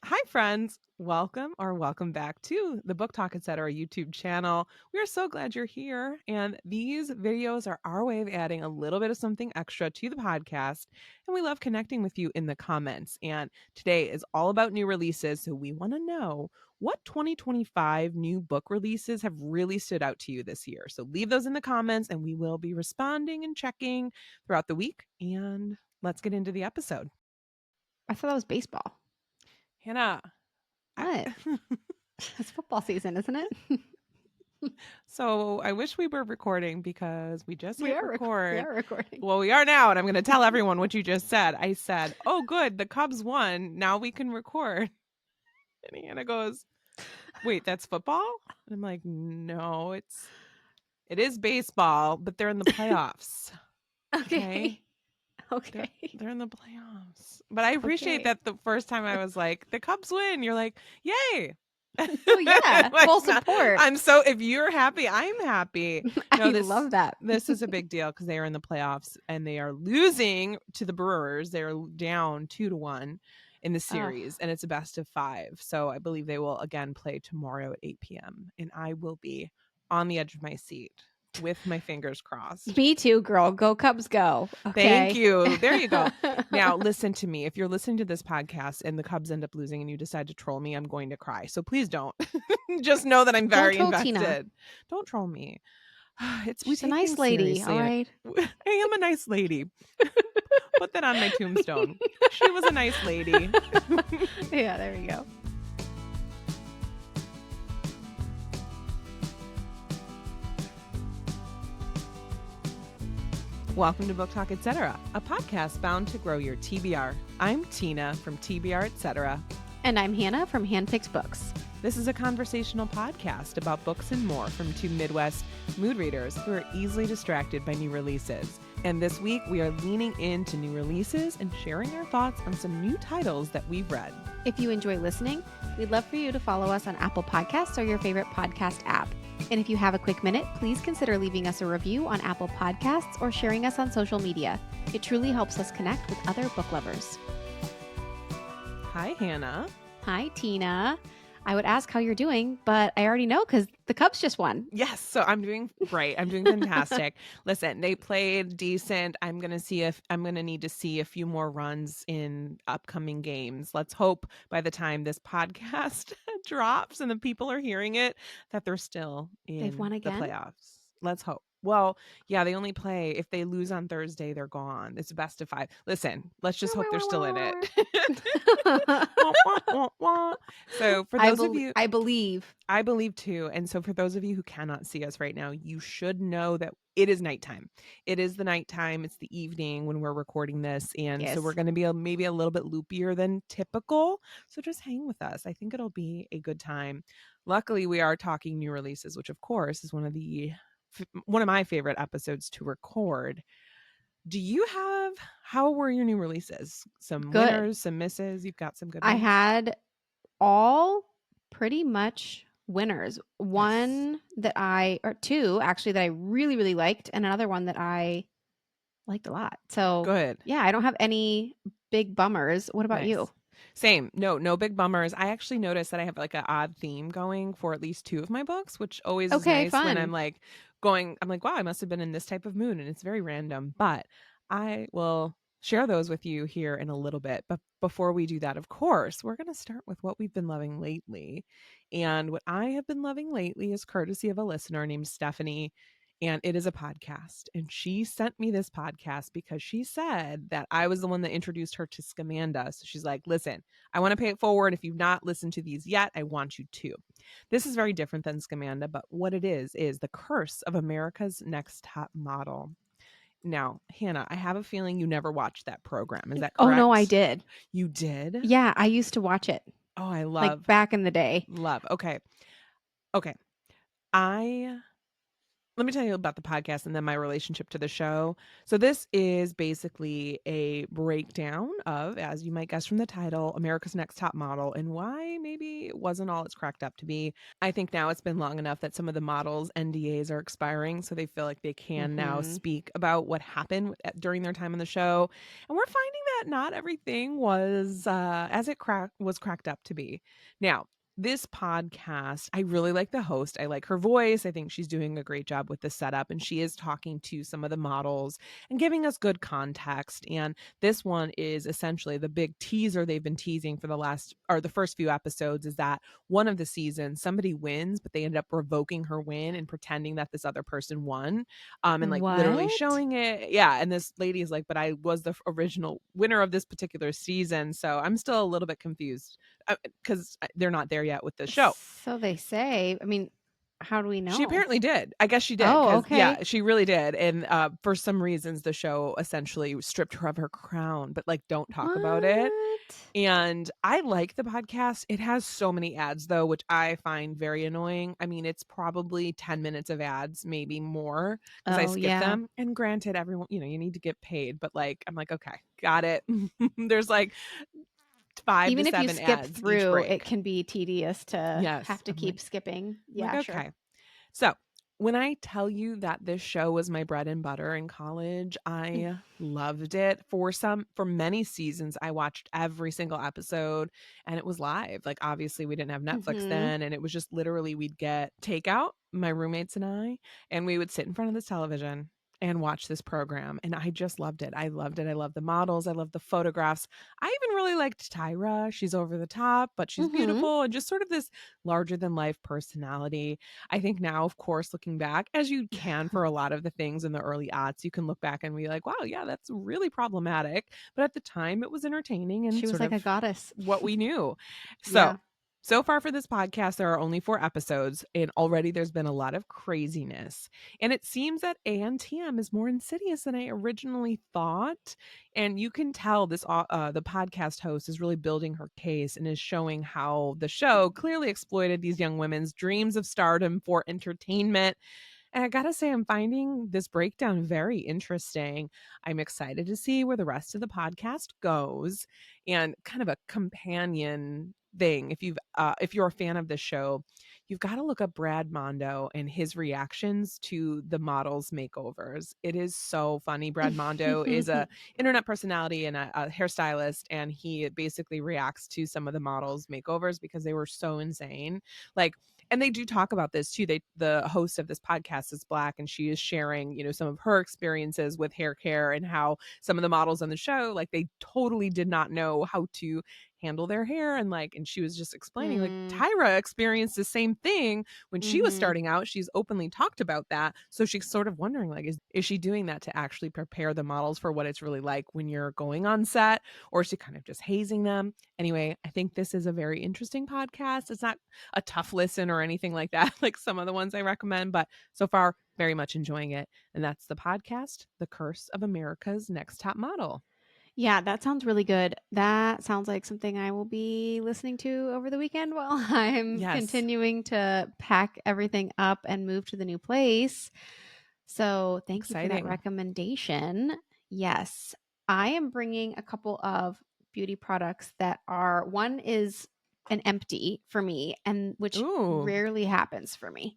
Hi, friends. Welcome back to the Book Talk Etc. YouTube channel. We are so glad you're here. And these videos are our way of adding a little bit of something extra to the podcast. And we love connecting with you in the comments. And today is all about new releases. So we want to know what 2025 new book releases have really stood out to you this year. So leave those in the comments and we will be responding and checking throughout the week. And let's get into the episode. I thought that was baseball. Hannah. What? It's football season, isn't it? So I wish we were recording because we just hit record. We are recording. Well, we are now, and I'm going to tell everyone what you just said. I said, "Oh, good, the Cubs won. Now we can record." And Hannah goes, "Wait, that's football?" And I'm like, "No, it is baseball, but they're in the playoffs." Okay. They're in the playoffs. But I appreciate that the first time I was like, "The Cubs win." You're like, "Yay." Oh yeah, Like, full support. If you're happy, I'm happy. I love that. This is a big deal because they are in the playoffs and they are losing to the Brewers. They're down 2-1 in the series, and it's a best of 5. So I believe they will again play tomorrow at 8 p.m. and I will be on the edge of my seat with my fingers crossed. Me too, girl. Go Cubs, go. Okay. Thank you. There you go. Now, listen to me. If you're listening to this podcast and the Cubs end up losing and you decide to troll me, I'm going to cry. So please don't. Just know that I'm very invested. Tina. Don't troll me. She's a nice lady. All right. I am a nice lady. Put that on my tombstone. She was a nice lady. Yeah, there we go. Welcome to Book Talk Etc., a podcast bound to grow your TBR. I'm Tina from TBR Etc. And I'm Hannah from Handpicked Books. This is a conversational podcast about books and more from two Midwest mood readers who are easily distracted by new releases. And this week, we are leaning into new releases and sharing our thoughts on some new titles that we've read. If you enjoy listening, we'd love for you to follow us on Apple Podcasts or your favorite podcast app. And if you have a quick minute, please consider leaving us a review on Apple Podcasts or sharing us on social media. It truly helps us connect with other book lovers. Hi, Hannah. Hi, Tina. I would ask how you're doing, but I already know because the Cubs just won. Yes, so I'm doing great. I'm doing fantastic. Listen, they played decent. I'm going to need to see a few more runs in upcoming games. Let's hope by the time this podcast drops and the people are hearing it that they're still in They've won again? The playoffs. Let's hope. Well, yeah, they only play if they lose on Thursday, they're gone. It's a best of 5. Listen, let's just hope they're still in it. So for those of you, I believe too. And so for those of you who cannot see us right now, you should know that it is nighttime. It is the nighttime. It's the evening when we're recording this. And so we're going to be maybe a little bit loopier than typical. So just hang with us. I think it'll be a good time. Luckily, we are talking new releases, which of course is one of my favorite episodes to record. How were your new releases? Some good. Winners, some misses? You've got some good ones? I had all pretty much winners. One or two actually that I really, really liked, and another one that I liked a lot. So good. Yeah, I don't have any big bummers. What about you? Same. No big bummers. I actually noticed that I have like an odd theme going for at least 2 of my books, which always is nice fun. when I'm like, wow, I must have been in this type of mood, and it's very random. But I will share those with you here in a little bit. But before we do that, of course, we're going to start with what we've been loving lately. And what I have been loving lately is courtesy of a listener named Stephanie. And it is a podcast. And she sent me this podcast because she said that I was the one that introduced her to Scamanda. So she's like, listen, I want to pay it forward. If you've not listened to these yet, I want you to. This is very different than Scamanda, but what it is The Curse of America's Next Top Model. Now, Hannah, I have a feeling you never watched that program. Is that correct? Oh, no, I did. You did? Yeah, I used to watch it. Oh, I love. Like back in the day. Love. Okay. I let me tell you about the podcast and then my relationship to the show. So this is basically a breakdown of, as you might guess from the title, America's Next Top Model and why maybe it wasn't all it's cracked up to be. I think now it's been long enough that some of the models' NDAs are expiring, so they feel like they can now Mm-hmm. speak about what happened during their time on the show. And we're finding that not everything was as it was cracked up to be. Now, this podcast, I really like the host. I like her voice. I think she's doing a great job with the setup, and she is talking to some of the models and giving us good context. And this one is essentially the big teaser they've been teasing for the first few episodes is that one of the seasons somebody wins, but they end up revoking her win and pretending that this other person won, and like literally What? showing it. Yeah, and this lady is like, but I was the original winner of this particular season, so I'm still a little bit confused because they're not there yet with the show. So they say. I mean, how do we She know? apparently did. I guess she did Oh, because okay. yeah, she really did. And for some reasons, the show essentially stripped her of her crown, but like don't talk about it. What? And I like the podcast. It has so many ads though, which I find very annoying. I mean, it's probably 10 minutes of ads, maybe more, because I Oh, skip yeah. them. And granted, everyone, you need to get paid, but like, I'm like, okay, got it. There's like 5 to Even if you 7 skip ads each through, it break. can be tedious to Yes. have to keep skipping. I'm like, Yeah, sure. okay. So, when I tell you that this show was my bread and butter in college, I loved it. For many seasons, I watched every single episode and it was live. Like, obviously, we didn't have Netflix Mm-hmm. then. And it was just literally we'd get takeout, my roommates and I, and we would sit in front of the television and watch this program. And I just loved it. I loved it. I love the models. I love the photographs. I even really liked Tyra. She's over the top, but she's Mm-hmm. beautiful and just sort of this larger than life personality. I think now, of course, looking back, as you can for a lot of the things in the early aughts, you can look back and be like, wow, yeah, that's really problematic. But at the time, it was entertaining and She was sort like of a goddess. what we knew. So, Yeah. so far for this podcast, there are only 4 episodes, and already there's been a lot of craziness. And it seems that ANTM is more insidious than I originally thought. And you can tell the podcast host is really building her case and is showing how the show clearly exploited these young women's dreams of stardom for entertainment. And I gotta say, I'm finding this breakdown very interesting. I'm excited to see where the rest of the podcast goes, and kind of a companion thing. If you're a fan of the show, you've got to look up Brad Mondo and his reactions to the models' makeovers. It is so funny. Brad Mondo is a internet personality and a hairstylist, and he basically reacts to some of the models' makeovers because they were so insane. Like, and they do talk about this too. The host of this podcast is Black, and she is sharing, some of her experiences with hair care and how some of the models on the show, like, they totally did not know how to handle their hair. And she was just explaining, like, Mm, Tyra experienced the same thing when she was mm-hmm. starting out. She's openly talked about that. So she's sort of wondering, like, is she doing that to actually prepare the models for what it's really like when you're going on set, or is she kind of just hazing them? Anyway, I think this is a very interesting podcast. It's not a tough listen or anything like that, like some of the ones I recommend, but so far, very much enjoying it. And that's the podcast, The Curse of America's Next Top Model. Yeah, that sounds really good. That sounds like something I will be listening to over the weekend while I'm Yes. continuing to pack everything up and move to the new place. So, thank you for that Exciting. recommendation. Yes, I am bringing a couple of beauty products that are one is an empty for me and which Ooh. rarely happens for me.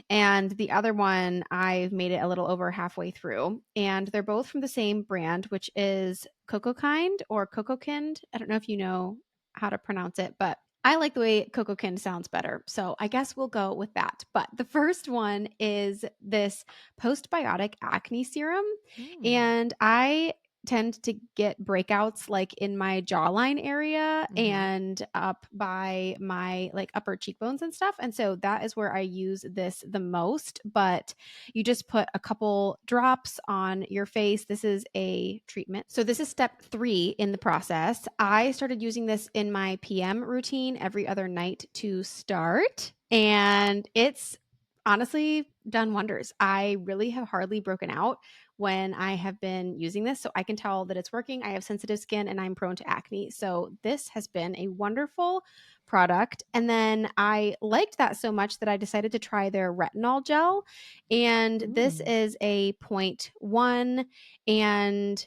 And the other one, I've made it a little over halfway through. And they're both from the same brand, which is Coco Kind or Coco Kind. I don't know if you know how to pronounce it, but I like the way Coco Kind sounds better. So I guess we'll go with that. But the first one is this postbiotic acne serum. Mm. And I tend to get breakouts like in my jawline area Mm-hmm. and up by my like upper cheekbones and stuff. And so that is where I use this the most. But you just put a couple drops on your face. This is a treatment. So this is step 3 in the process. I started using this in my PM routine every other night to start. And it's honestly done wonders. I really have hardly broken out when I have been using this. So I can tell that it's working. I have sensitive skin and I'm prone to acne. So this has been a wonderful product. And then I liked that so much that I decided to try their retinol gel. And this Mm. is a point one. And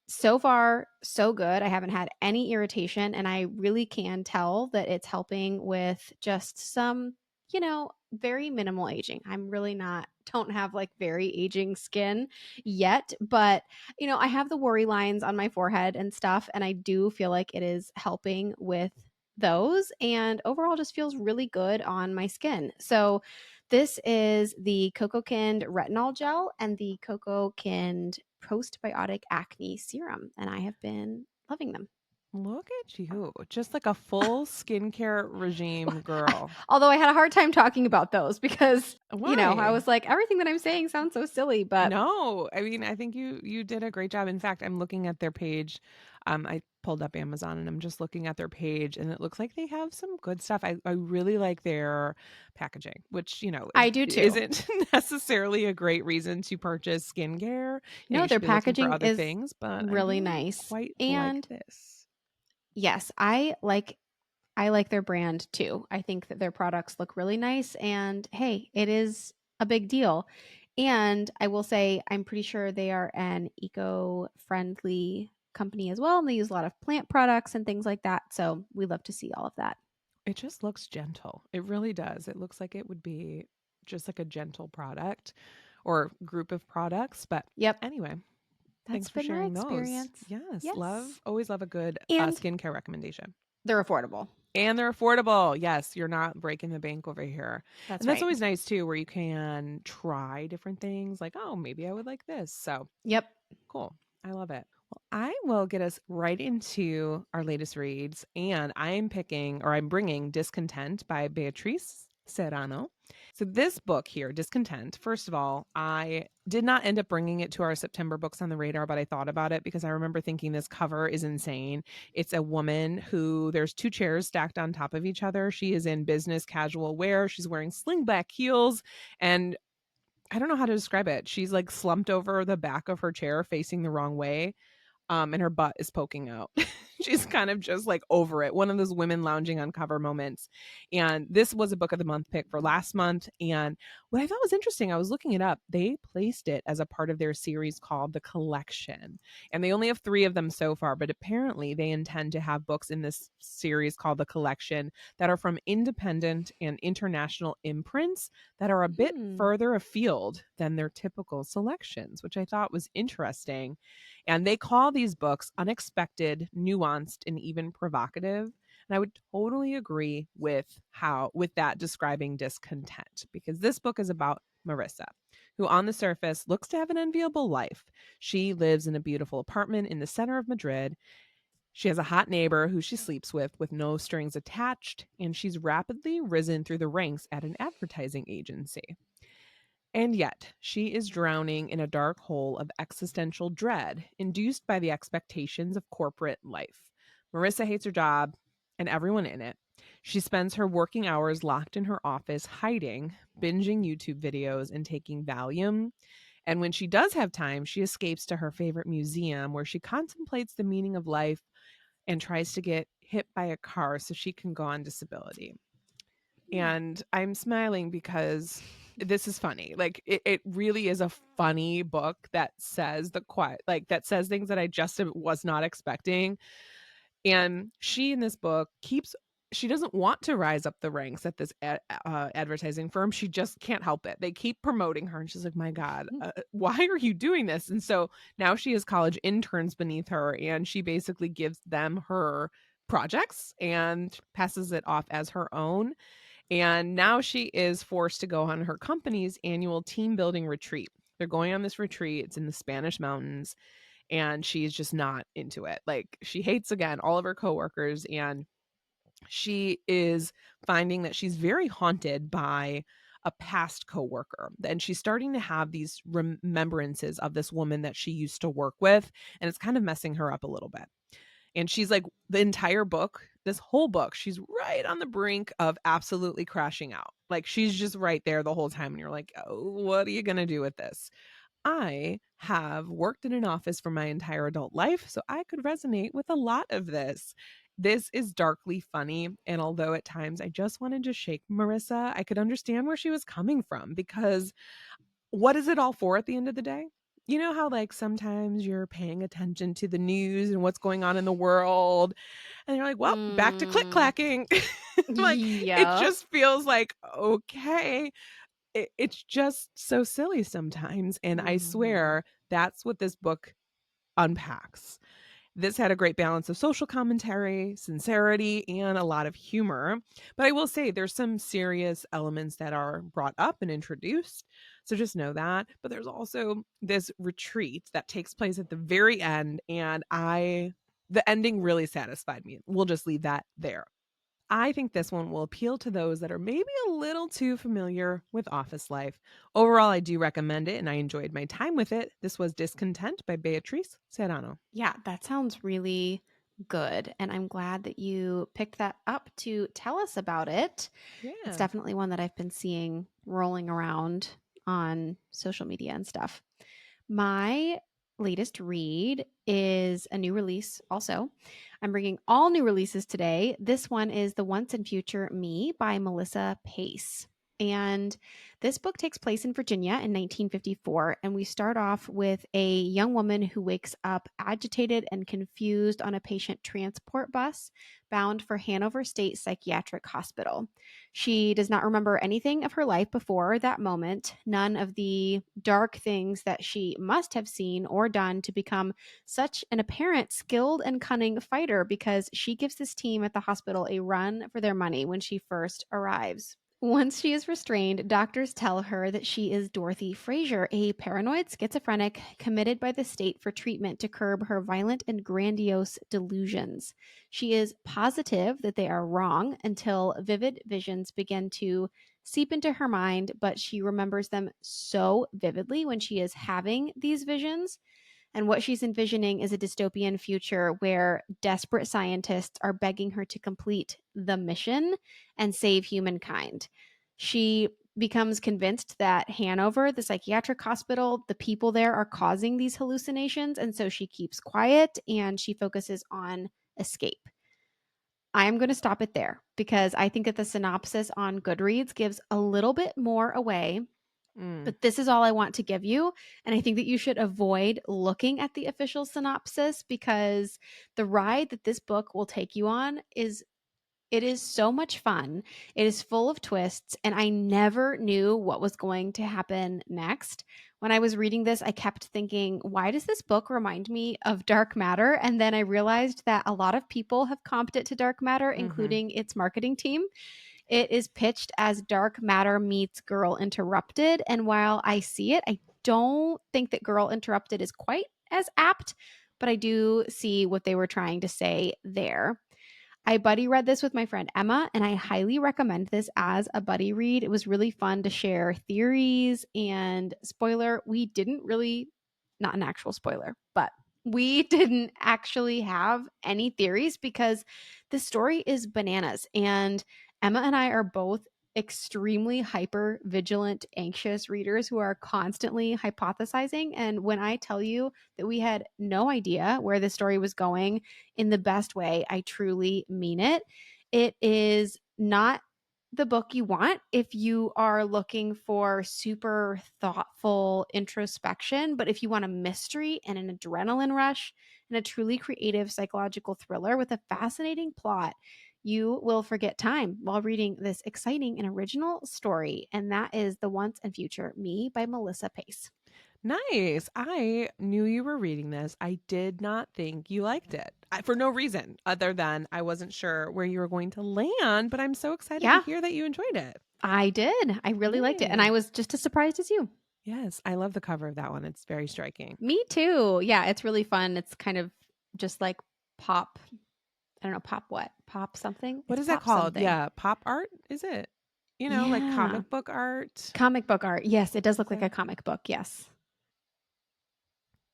so far, so good. I haven't had any irritation, and I really can tell that it's helping with just some, very minimal aging. I'm really not, don't have like very aging skin yet, but, I have the worry lines on my forehead and stuff, and I do feel like it is helping with those, and overall just feels really good on my skin. So, this is the Cocokind retinol gel and the Cocokind postbiotic acne serum, and I have been loving them. Look at you, just like a full skincare regime girl. Although I had a hard time talking about those because, I Why? was like, everything that I'm saying sounds so silly, but No, I mean, I think you did a great job. In fact, I'm looking at their page. I pulled up Amazon and I'm just looking at their page, and it looks like they have some good stuff. I really like their packaging, which, I do too. isn't necessarily a great reason to purchase skincare. No, You their should be looking for packaging other is things, but I really do nice. quite like And this. yes, I like their brand too. I think that their products look really nice and hey, it is a big deal. And I will say I'm pretty sure they are an eco-friendly company as well and they use a lot of plant products and things like that. So we love to see all of that. It just looks gentle. It really does. It looks like it would be just like a gentle product or group of products. But Yep, anyway, that's thanks for been my sharing those. experience. Yes, Yes. always love a good And skincare recommendation. they're affordable. And they're affordable. Yes, you're not breaking the bank over here. That's And that's right. always nice too, where you can try different things like, oh, maybe I would like this. So Yep. cool. I love it. Well, I will get us right into our latest reads. And I'm bringing Discontent by Beatrice Serrano. So, this book here, Discontent, first of all, I did not end up bringing it to our September books on the radar, but I thought about it because I remember thinking this cover is insane. It's a woman who there's two chairs stacked on top of each other. She is in business casual wear. She's wearing slingback heels and I don't know how to describe it. She's like slumped over the back of her chair facing the wrong way, and her butt is poking out. She's kind of just like over it. One of those women lounging on cover moments. And this was a book of the month pick for last month. And what I thought was interesting, I was looking it up. They placed it as a part of their series called The Collection. And they only have 3 of them so far, but apparently they intend to have books in this series called The Collection that are from independent and international imprints that are a bit Hmm. further afield than their typical selections, which I thought was interesting. And they call these books unexpected, nuanced, and even provocative. And I would totally agree with that describing Discontent, because this book is about Marissa, who on the surface looks to have an enviable life. She lives in a beautiful apartment in the center of Madrid. She has a hot neighbor who she sleeps with no strings attached, and she's rapidly risen through the ranks at an advertising agency. And yet, she is drowning in a dark hole of existential dread induced by the expectations of corporate life. Marissa hates her job and everyone in it. She spends her working hours locked in her office, hiding, binging YouTube videos, and taking Valium. And when she does have time, she escapes to her favorite museum where she contemplates the meaning of life and tries to get hit by a car so she can go on disability. And I'm smiling because this is funny. Like it really is a funny book that says that says things that I just was not expecting. And she in this book she doesn't want to rise up the ranks at this advertising firm. She just can't help it. They keep promoting her, and she's like, "My God, why are you doing this?" And so now she has college interns beneath her, and she basically gives them her projects and passes it off as her own. And now she is forced to go on her company's annual team building retreat. They're going on this retreat. It's in the Spanish mountains, and she's just not into it. Like she hates again all of her coworkers, and she is finding that she's very haunted by a past coworker. And she's starting to have these remembrances of this woman that she used to work with, and it's kind of messing her up a little bit. And she's like, the entire book, this whole book, she's right on the brink of absolutely crashing out. Like she's just right there the whole time. And you're like, oh, what are you going to do with this? I have worked in an office for my entire adult life, so I could resonate with a lot of this. This is darkly funny, and although at times I just wanted to shake Marissa, I could understand where she was coming from because what is it all for at the end of the day? You know how, like, sometimes you're paying attention to the news and what's going on in the world, and you're like, well, back to click Mm, clacking. Like, it yep. just feels like, okay, it's just so silly sometimes. And I Mhm. swear that's what this book unpacks. This had a great balance of social commentary, sincerity, and a lot of humor. But I will say there's some serious elements that are brought up and introduced. So just know that. But there's also this retreat that takes place at the very end. And the ending really satisfied me. We'll just leave that there. I think this one will appeal to those that are maybe a little too familiar with office life. Overall, I do recommend it and I enjoyed my time with it. This was Discontent by Beatrice Serrano. Yeah, that sounds really good. And I'm glad that you picked that up to tell us about it. It's Yeah. definitely one that I've been seeing rolling around on social media and stuff. My latest read is a new release also. I'm bringing all new releases today. This one is The Once and Future Me by Melissa Pace. And this book takes place in Virginia in 1954. And we start off with a young woman who wakes up agitated and confused on a patient transport bus bound for Hanover State Psychiatric Hospital. She does not remember anything of her life before that moment, none of the dark things that she must have seen or done to become such an apparent skilled and cunning fighter because she gives this team at the hospital a run for their money when she first arrives. Once she is restrained, doctors tell her that she is Dorothy Fraser, a paranoid schizophrenic committed by the state for treatment to curb her violent and grandiose delusions. She is positive that they are wrong until vivid visions begin to seep into her mind, but she remembers them so vividly when she is having these visions. And what she's envisioning is a dystopian future where desperate scientists are begging her to complete the mission and save humankind. She becomes convinced that Hanover, the psychiatric hospital, the people there are causing these hallucinations. And so she keeps quiet and she focuses on escape. I am going to stop it there because I think that the synopsis on Goodreads gives a little bit more away, Mm. but this is all I want to give you. And I think that you should avoid looking at the official synopsis because the ride that this book will take you on is so much fun. It is full of twists, and I never knew what was going to happen next. When I was reading this, I kept thinking, why does this book remind me of Dark Matter? And then I realized that a lot of people have comped it to Dark Matter, Mm-hmm. including its marketing team. It is pitched as Dark Matter meets Girl Interrupted. And while I see it, I don't think that Girl Interrupted is quite as apt, but I do see what they were trying to say there. I buddy read this with my friend Emma, and I highly recommend this as a buddy read. It was really fun to share theories. And spoiler, we didn't really, not an actual spoiler, but we didn't actually have any theories because the story is bananas. And Emma and I are both extremely hyper vigilant, anxious readers who are constantly hypothesizing. And when I tell you that we had no idea where the story was going, in the best way, I truly mean it. It is not the book you want if you are looking for super thoughtful introspection, but if you want a mystery and an adrenaline rush and a truly creative psychological thriller with a fascinating plot, you will forget time while reading this exciting and original story. And that is The Once and Future Me by Melissa Pace. Nice. I knew you were reading this. I did not think you liked it for no reason other than I wasn't sure where you were going to land, but I'm so excited to Yeah, hear that you enjoyed it. I did. I really liked it. And I Yay. was just as surprised as you. Yes, I love the cover of that one. It's very striking. Me too. Yeah, it's really fun. It's kind of just like pop. I don't know, pop what? Pop something? What It's is that pop called? something. Yeah, pop art, is it? You know, like Yeah. comic book art. Comic book art. Yes, it does Is look like a that comic book. Yes.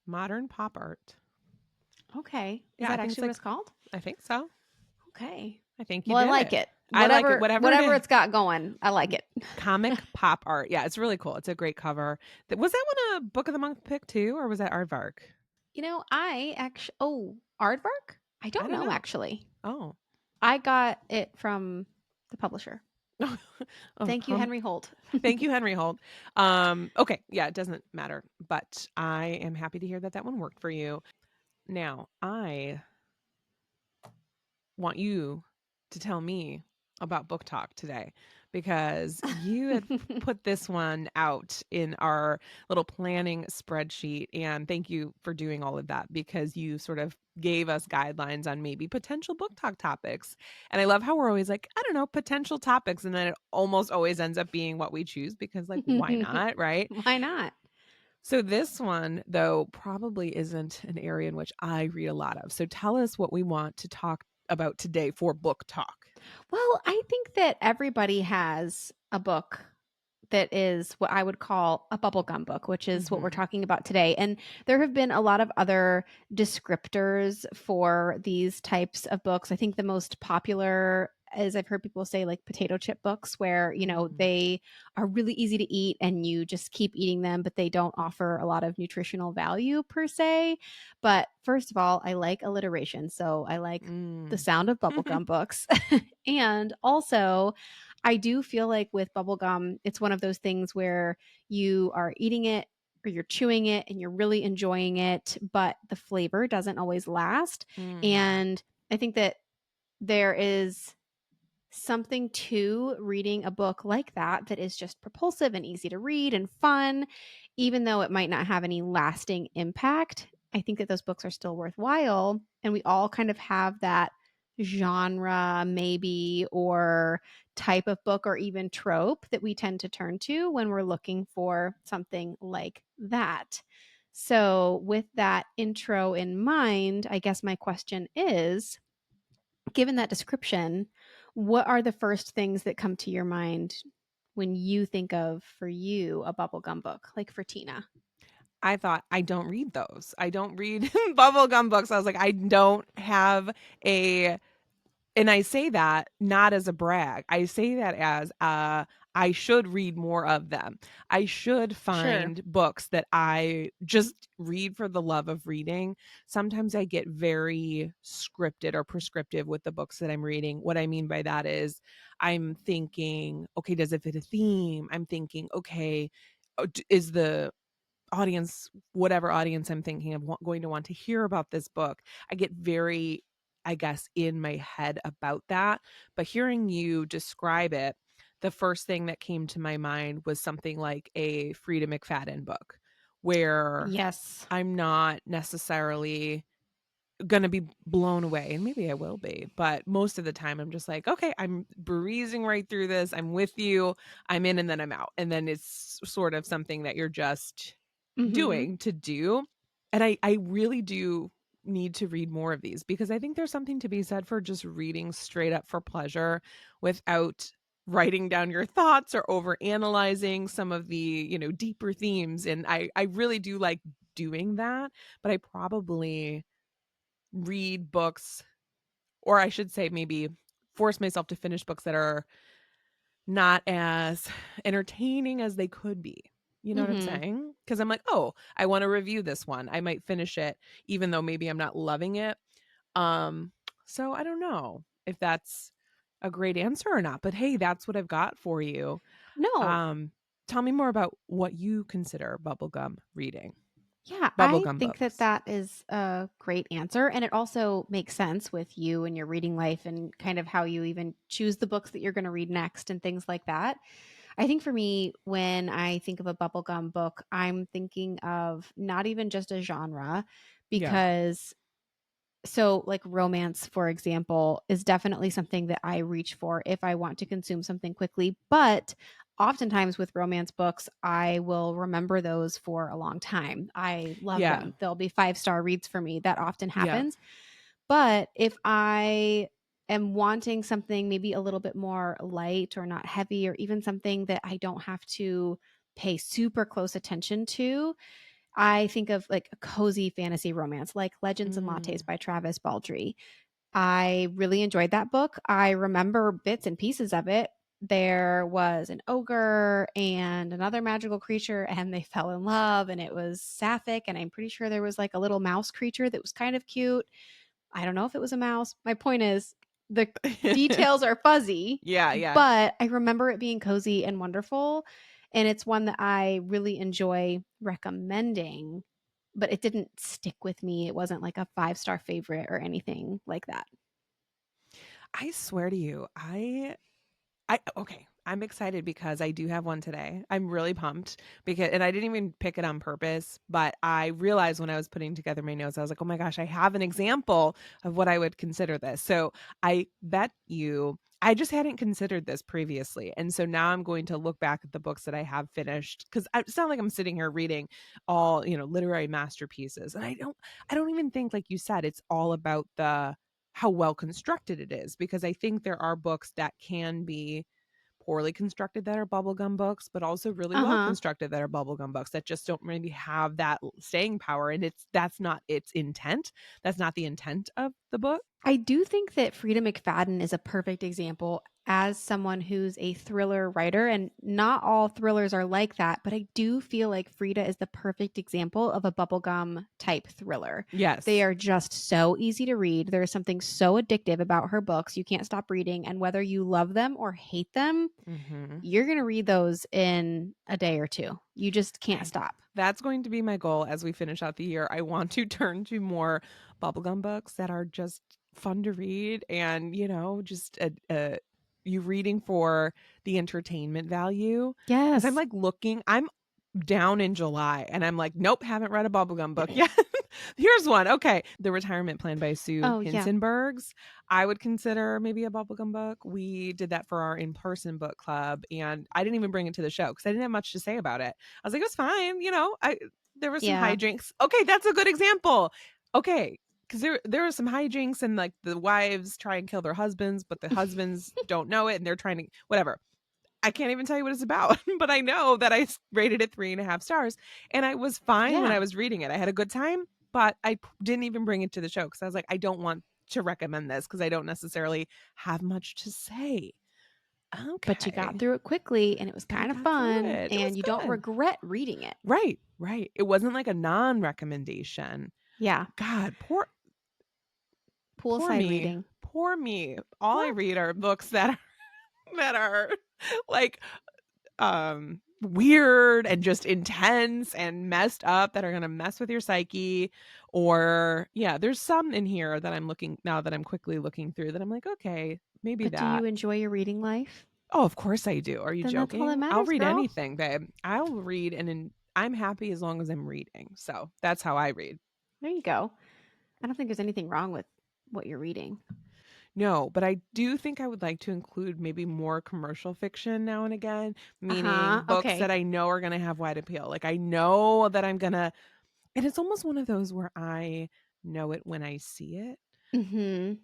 modern pop art? Okay. Is Yeah, I that think it's actually what like it's called? I think so. Okay. I think you Well, I did like it. it. I like it. Whatever it Whatever is. it's got going, I like it. Comic pop art. Yeah, it's really cool. It's a great cover. Was that one a Book of the Month pick too, or was that Aardvark? I actually Aardvark? I I don't don't know know. actually. Oh. I got it from the publisher. Oh, Thank you, Henry Holt. thank you, Henry Holt. Okay, yeah, it doesn't matter, but I am happy to hear that that one worked for you. Now, I want you to tell me about book talk today because you had put this one out in our little planning spreadsheet. And thank you for doing all of that because you sort of gave us guidelines on maybe potential book talk topics. And I love how we're always like, I don't know, potential topics. And then it almost always ends up being what we choose because, like, why not? Right. Why not? So, this one, though, probably isn't an area in which I read a lot of. So, tell us what we want to talk about today for book talk. Well, I think that everybody has a book that is what I would call a bubblegum book, which is what we're Hmm. talking about today. And there have been a lot of other descriptors for these types of books. I think the most popular is I've heard people say like potato chip books where, Mm. they are really easy to eat and you just keep eating them, but they don't offer a lot of nutritional value per se. But first of all, I like alliteration. So I like the Mm. sound of bubblegum books. And also, I do feel like with bubblegum, it's one of those things where you are eating it or you're chewing it and you're really enjoying it, but the flavor doesn't always last. Mm. And I think that there is something to reading a book like that that is just propulsive and easy to read and fun, even though it might not have any lasting impact. I think that those books are still worthwhile. And we all kind of have that genre, maybe, or type of book or even trope that we tend to turn to when we're looking for something like that. So, with that intro in mind, I guess my question is, given that description, what are the first things that come to your mind when you think of, for you, a bubblegum book, like for Tina? I thought I don't read those. I don't read bubblegum books. I was like, I don't have a and I say that not as a brag. I say that as I should read more of them. I should Sure. find books that I just read for the love of reading. Sometimes I get very scripted or prescriptive with the books that I'm reading. What I mean by that is I'm thinking, okay, does it fit a theme? I'm thinking, okay, is the audience, whatever audience I'm thinking of, going to want to hear about this book? I get very, I guess, in my head about that. But hearing you describe it, the first thing that came to my mind was something like a Frida McFadden book, where Yes. I'm not necessarily going to be blown away. And maybe I will be. But most of the time, I'm just like, okay, I'm breezing right through this. I'm with you. I'm in and then I'm out. And then it's sort of something that you're just Mhm. doing to do. And I really do need to read more of these because I think there's something to be said for just reading straight up for pleasure without writing down your thoughts or over analyzing some of the, deeper themes. And I really do like doing that, but I probably read books, or I should say maybe force myself to finish books that are not as entertaining as they could be. You know what I'm Mhm. saying? Because I'm like, oh, I want to review this one. I might finish it, even though maybe I'm not loving it. Um, so I don't know if that's a great answer or not. But hey, that's what I've got for you. No. Um, Tell me more about what you consider bubblegum reading, Yeah, I bubblegum think that books. that is a great answer. And it also makes sense with you and your reading life and kind of how you even choose the books that you're going to read next and things like that. I think for me, when I think of a bubblegum book, I'm thinking of not even just a genre, Yeah. because so like romance, for example, is definitely something that I reach for if I want to consume something quickly. But oftentimes with romance books, I will remember those for a long time. I love Yeah. them. They'll be 5-star reads for me. That often Yeah. happens. But if I am wanting something maybe a little bit more light or not heavy, or even something that I don't have to pay super close attention to, I think of like a cozy fantasy romance like Legends and Mm. Lattes by Travis Baldree. I really enjoyed that book. I remember bits and pieces of it. There was an ogre and another magical creature, and they fell in love, and it was sapphic. And I'm pretty sure there was like a little mouse creature that was kind of cute. I don't know if it was a mouse. My point is, the details are fuzzy, Yeah, yeah. but I remember it being cozy and wonderful. And it's one that I really enjoy recommending, but it didn't stick with me. It wasn't like a 5-star favorite or anything like that. I swear to you, I okay. I'm excited because I do have one today. I'm really pumped because and I didn't even pick it on purpose, but I realized when I was putting together my notes, I was like, "Oh my gosh, I have an example of what I would consider this." So, I bet you I just hadn't considered this previously. And so now I'm going to look back at the books that I have finished because it's not like I'm sitting here reading all, literary masterpieces. And I don't even think like you said it's all about the how well constructed it is because I think there are books that can be poorly constructed that are bubblegum books, but also really well Uh-huh. constructed that are bubblegum books that just don't maybe have that staying power. And that's not its intent. That's not the intent of the book. I do think that Frida McFadden is a perfect example as someone who's a thriller writer, and not all thrillers are like that, but I do feel like Frida is the perfect example of a bubblegum type thriller. They Yes. are just so easy to read. There is something so addictive about her books. You can't stop reading, and whether you love them or hate them, Hmm. you're going to read those in a day or two. You just can't And stop. that's going to be my goal as we finish out the year. I want to turn to more bubblegum books that are just fun to read and, just you reading for the entertainment value. Because I'm Yes. like I'm down in July and I'm like, nope, haven't read a bubblegum book yet. Here's one. Okay. The Retirement Plan by Sue Oh, yeah. Hinsenbergs. I would consider maybe a bubblegum book. We did that for our in-person book club and I didn't even bring it to the show because I didn't have much to say about it. I was like, it was fine. There was some Yeah. hijinks. Okay, that's a good example. Okay. Because there are some hijinks and like the wives try and kill their husbands, but the husbands don't know it and they're trying to whatever. I can't even tell you what it's about, but I know that rated it 3.5 stars, and I was fine when Yeah. I was reading it. I had a good time, but didn't even bring it to the show because I was like, I don't want to recommend this because I don't necessarily have much to say. But you got Okay, through it quickly and it was but I kind of got through fun it. It was and you don't good. regret reading it. Right, right. It wasn't like a non-recommendation. Yeah. God, poor Poolside me, reading. poor me. All I What? read are books that are that are like weird and just intense and messed up that are going to mess with your psyche or yeah, there's some in here that I'm looking now that I'm quickly looking through that I'm like, okay, maybe But do you that. enjoy your reading life? Oh, of course I do. Are you Then that's all that joking? I'll matters, read girl. anything, babe. I'll read I'm happy as long as I'm reading. So, that's how I read. There you go. I don't think there's anything wrong with what you're reading. No, but I do think I would like to include maybe more commercial fiction now and again, meaning Uh-huh. books that Okay. I know are going to have wide appeal. Like I know that I'm going to and it's almost one of those where I know it when I see it. Mm-hmm.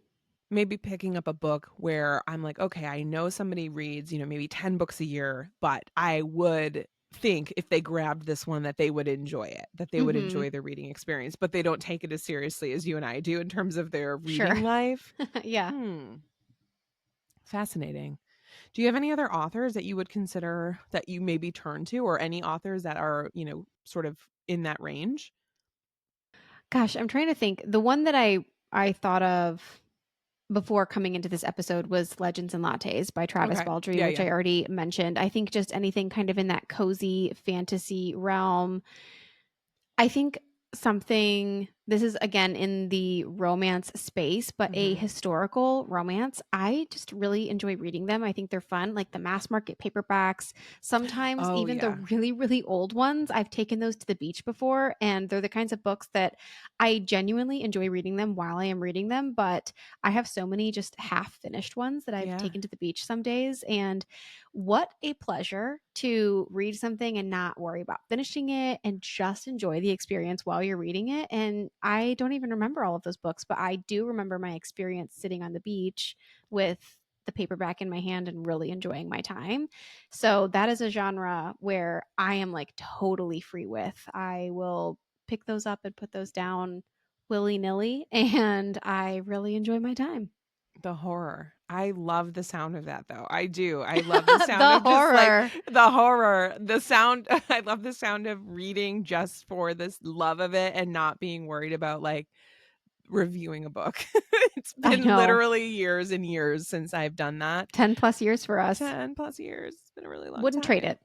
Maybe picking up a book where I'm like, okay, I know somebody reads, maybe 10 books a year, but I would think if they grabbed this one that they would enjoy it, that they would Mm-hmm. enjoy the reading experience, but they don't take it as seriously as you and I do in terms of their Sure. reading life. Yeah. Hmm. Fascinating. Do you have any other authors that you would consider that you maybe turn to or any authors that are, sort of in that range? Gosh, I'm trying to think. The one that I thought of before coming into this episode was Legends and Lattes by Travis Okay. Baldree, Yeah, which yeah. I already mentioned. I think just anything kind of in that cozy fantasy realm. I think something this is again in the romance space, but a Mhm. historical romance. I just really enjoy reading them. I think they're fun, like the mass market paperbacks. Sometimes Oh, even the yeah. really, really old ones. I've taken those to the beach before, and they're the kinds of books that I genuinely enjoy reading them while I am reading them. But I have so many just half finished ones that I've Yeah. taken to the beach some days. And what a pleasure to read something and not worry about finishing it and just enjoy the experience while you're reading it. And I don't even remember all of those books, but I do remember my experience sitting on the beach with the paperback in my hand and really enjoying my time. So that is a genre where I am like totally free with. I will pick those up and put those down willy-nilly, and I really enjoy my time. The horror. I love the sound of that though. I do. I love the sound The of just like horror. the horror, the sound. I love the sound of reading just for this love of it and not being worried about like reviewing a book. It's I been know. literally years and years since I've done that. 10 plus years for us. 10 plus years. It's been a really long Wouldn't trade time. it.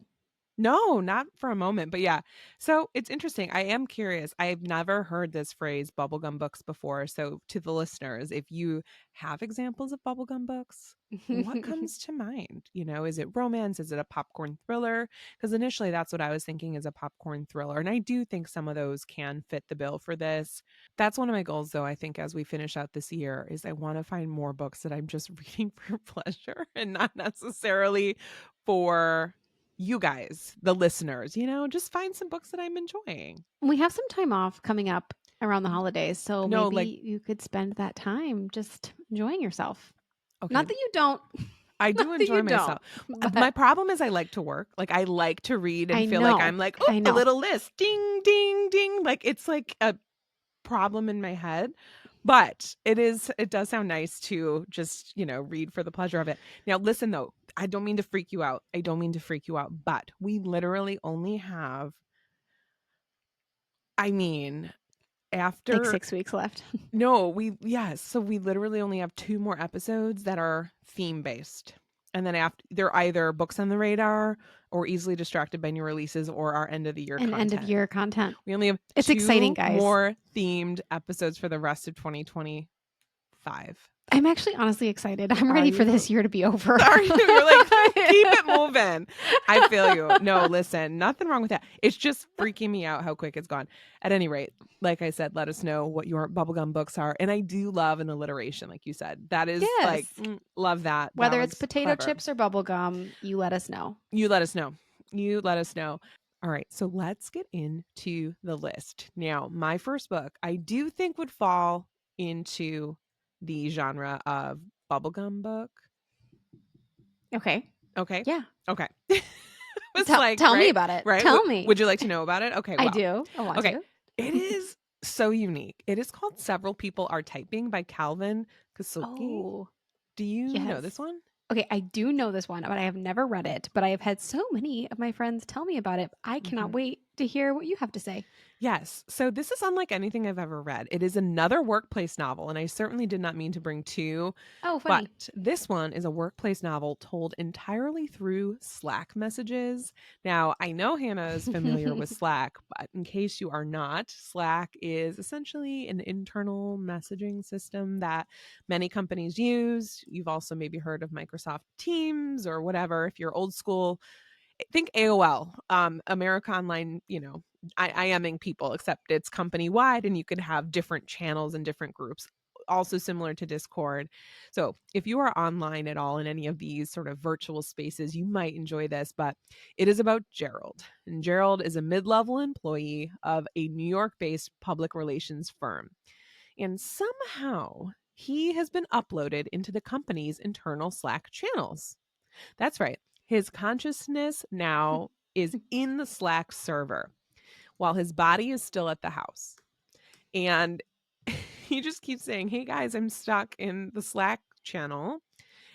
No, not for a moment. But yeah. So it's interesting. I am curious. I've never heard this phrase bubblegum books before. So to the listeners, if you have examples of bubblegum books, what comes to mind? You know, is it romance? Is it a popcorn thriller? Because initially that's what I was thinking is a popcorn thriller. And I do think some of those can fit the bill for this. That's one of my goals though, I think as we finish out this year is I want to find more books that I'm just reading for pleasure and not necessarily for you guys, the listeners, you know, just find some books that I'm enjoying. We have some time off coming up around the holidays, so No, like maybe you could spend that time just enjoying yourself. okay, Not that you don't. I Not do that enjoy you don't. myself. My But problem is I like to work. Like I like to read and I feel like know. I'm like, oh, I a know. little list, ding, ding, ding. Like it's like a problem in my head. But it does sound nice to just, you know, read for the pleasure of it. Now, listen though, I don't mean to freak you out. I don't mean to freak you out, but we literally only have, I mean, Like after 6 weeks left. no, yes, so we literally only have 2 more episodes that are theme-based. And then after they're either books on the radar or easily distracted by new releases or our end of the year And end of content. year content. We only have It's exciting, 2 guys. more themed episodes for the rest of 2025. I'm actually honestly excited. I'm Are ready for you? this year to be over. Are you? You're like, keep it moving. I feel you. No, listen, nothing wrong with that. It's just freaking me out how quick it's gone. At any rate, like I said, let us know what your bubblegum books are. And I do love an alliteration, like you said. That is like, Yes. love that. That Whether it's was potato clever. chips or bubble gum, you let us know. You let us know. You let us know. All right, so let's get into the list. Now, my first book, I do think would fall into the genre of bubblegum book. Okay. Okay. Yeah. Okay. It's Tell, like, tell me right? about it. Right? Tell me. Would you like to know about it? Okay, I well. do. I want Okay. to. It is so unique. It is called Several People Are Typing by Calvin Kasuki. Oh, Do you know yes. this one? Okay, I do know this one, but I have never read it. But I have had so many of my friends tell me about it. I cannot wait to hear what you have to say. Yes. So this is unlike anything I've ever read. It is another workplace novel, and I certainly did not mean to bring 2, Oh, funny. but this one is a workplace novel told entirely through Slack messages. Now, I know Hannah is familiar with Slack, but in case you are not, Slack is essentially an internal messaging system that many companies use. You've also maybe heard of Microsoft Teams or whatever. If you're old school, think AOL, America Online, you know, IMing people, except it's company wide and you could have different channels and different groups, also similar to Discord. So if you are online at all in any of these sort of virtual spaces, you might enjoy this, but it is about Gerald. And Gerald is a mid-level employee of a New York-based public relations firm. And somehow he has been uploaded into the company's internal Slack channels. That's right. His consciousness now is in the Slack server while his body is still at the house. And he just keeps saying, hey guys, I'm stuck in the Slack channel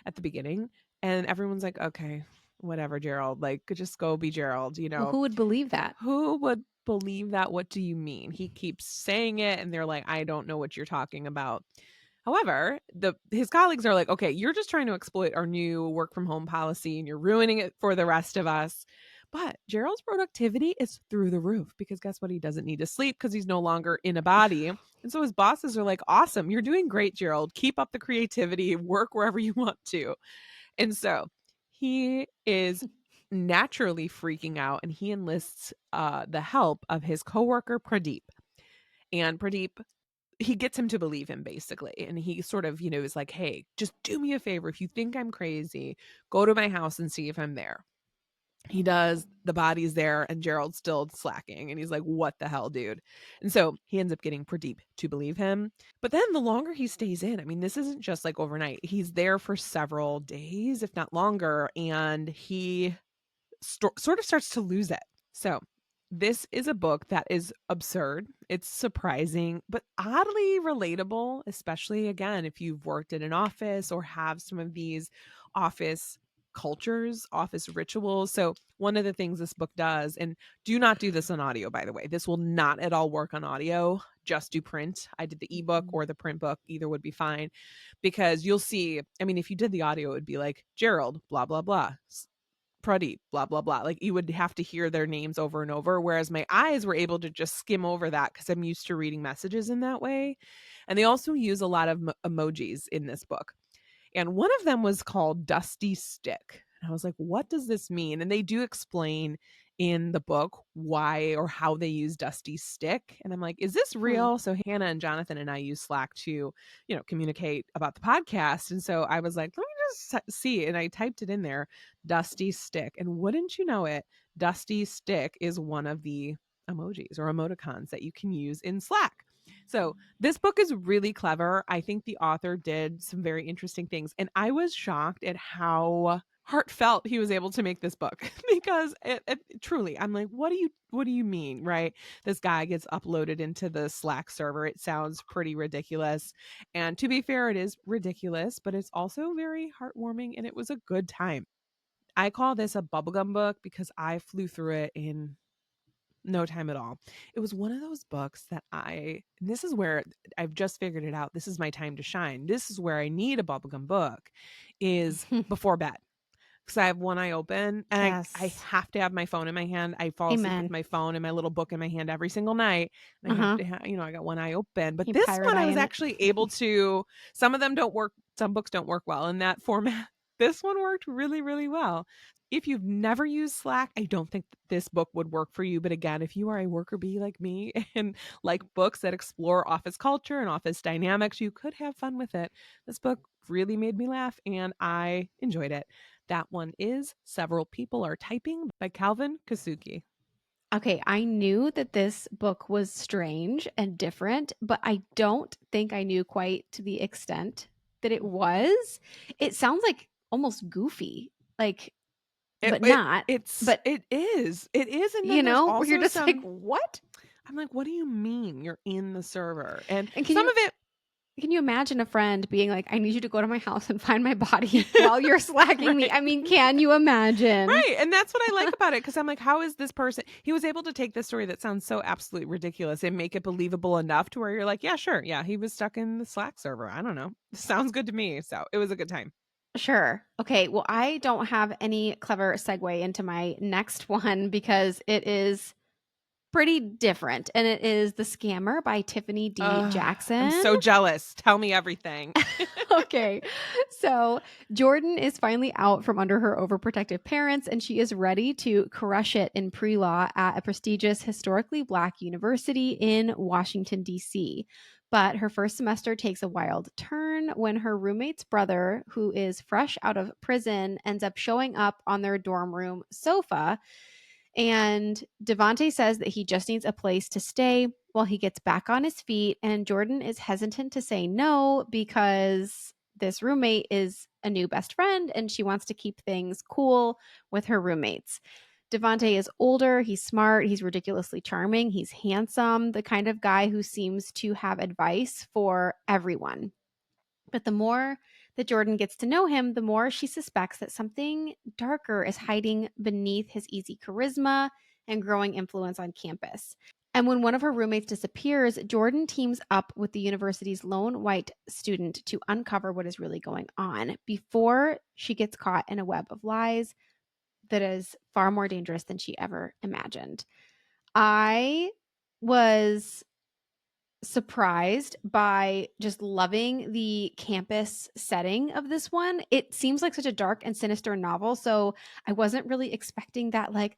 at the beginning. And everyone's like, okay, whatever, Gerald. Like, just go be Gerald, you Well, know. who would believe that? Who would believe that? What do you mean? He keeps saying it, and they're like, I don't know what you're talking about. However, his colleagues are like, okay, you're just trying to exploit our new work from home policy and you're ruining it for the rest of us. But Gerald's productivity is through the roof because guess what? He doesn't need to sleep because he's no longer in a body. And so his bosses are like, awesome, you're doing great, Gerald. Keep up the creativity, work wherever you want to. And so he is naturally freaking out and he enlists the help of his coworker, Pradeep. And Pradeep, he gets him to believe him basically. And he sort of, you know, is like, hey, just do me a favor. If you think I'm crazy, go to my house and see if I'm there. He does. The body's there and Gerald's still slacking. And he's like, what the hell, dude? And so he ends up getting Pradeep to believe him. But then the longer he stays in, I mean, this isn't just like overnight. He's there for several days, if not longer. And he sort of starts to lose it. So This is a book that is absurd. It's surprising, but oddly relatable, especially again, if you've worked in an office or have some of these office cultures, office rituals. So, one of the things this book does, and do not do this on audio, by the way, this will not at all work on audio, just do print. I did the ebook or the print book, either would be fine because you'll see. I mean, if you did the audio, it would be like Gerald, blah, blah, blah, Pradeep, blah, blah, blah. Like you would have to hear their names over and over. Whereas my eyes were able to just skim over that because I'm used to reading messages in that way. And they also use a lot of emojis in this book. And one of them was called Dusty Stick. And I was like, what does this mean? And they do explain in the book why or how they use Dusty Stick. And I'm like, is this Hmm. real? So Hannah and Jonathan and I use Slack to, communicate about the podcast. And so I was like, let me just see. And I typed it in there, Dusty Stick. And wouldn't you know it, Dusty Stick is one of the emojis or emoticons that you can use in Slack. So this book is really clever. I think the author did some very interesting things. And I was shocked at how heartfelt he was able to make this book because it truly, I'm like, what do you mean, right? This guy gets uploaded into the Slack server. It sounds pretty ridiculous. And to be fair, it is ridiculous, but it's also very heartwarming and it was a good time. I call this a bubblegum book because I flew through it in no time at all. It was one of those books that and this is where I've just figured it out. This is my time to shine. This is where I need a bubblegum book is before bed. Because I have one eye open and I Yes. have to have my phone in my hand. I fall asleep with Amen. my phone and my little book in my hand every single night. And I have Uh-huh. to I got one eye open. But You this pirate one I eye was in it. actually able to, some of them don't work, some books don't work well in that format. This one worked really, really well. If you've never used Slack, I don't think this book would work for you. But again, if you are a worker bee like me and like books that explore office culture and office dynamics, you could have fun with it. This book really made me laugh and I enjoyed it. That one is Several People Are Typing by Calvin Kasuki. Okay, I knew that this book was strange and different, but I don't think I knew quite to the extent that it Mhm. was. It sounds like almost goofy, like, It but it not. it's But, it is. It is, and then there's where you're also just like, some. what? I'm like, "What do you mean you're in the server?" And And some of it. can you imagine a friend being like, I need you to go to my house and find my body while you're slacking me? Right. I mean, can you imagine? Right, and that's what I like about it because 'cause I'm like, "How is this person" he was able to take this story that sounds so absolutely ridiculous and make it believable enough to where you're like, "Yeah, sure. Yeah, he was stuck in the Slack server. I don't know. Sounds good to me." So, it was a good time. Sure. Okay. Well, I don't have any clever segue into my next one because it is pretty different. And it is The Scammer by Tiffany D. I'm Jackson. so jealous. Tell me everything. Okay. So Jordan is finally out from under her overprotective parents, and she is ready to crush it in pre law at a prestigious historically Black university in Washington, D.C. But her first semester takes a wild turn when her roommate's brother, who is fresh out of prison, ends up showing up on their dorm room sofa. And Devante says that he just needs a place to stay while he gets back on his feet. And Jordan is hesitant to say no because this roommate is a new best friend and she wants to keep things cool with her roommates. Devante is older, he's smart, he's ridiculously charming, he's handsome, the kind of guy who seems to have advice for everyone. But the more that Jordan gets to know him, the more she suspects that something darker is hiding beneath his easy charisma and growing influence on campus. And when one of her roommates disappears, Jordan teams up with the university's lone white student to uncover what is really going on before she gets caught in a web of lies that is far more dangerous than she ever imagined. I was surprised by just loving the campus setting of this one. It seems like such a dark and sinister novel, so I wasn't really expecting that like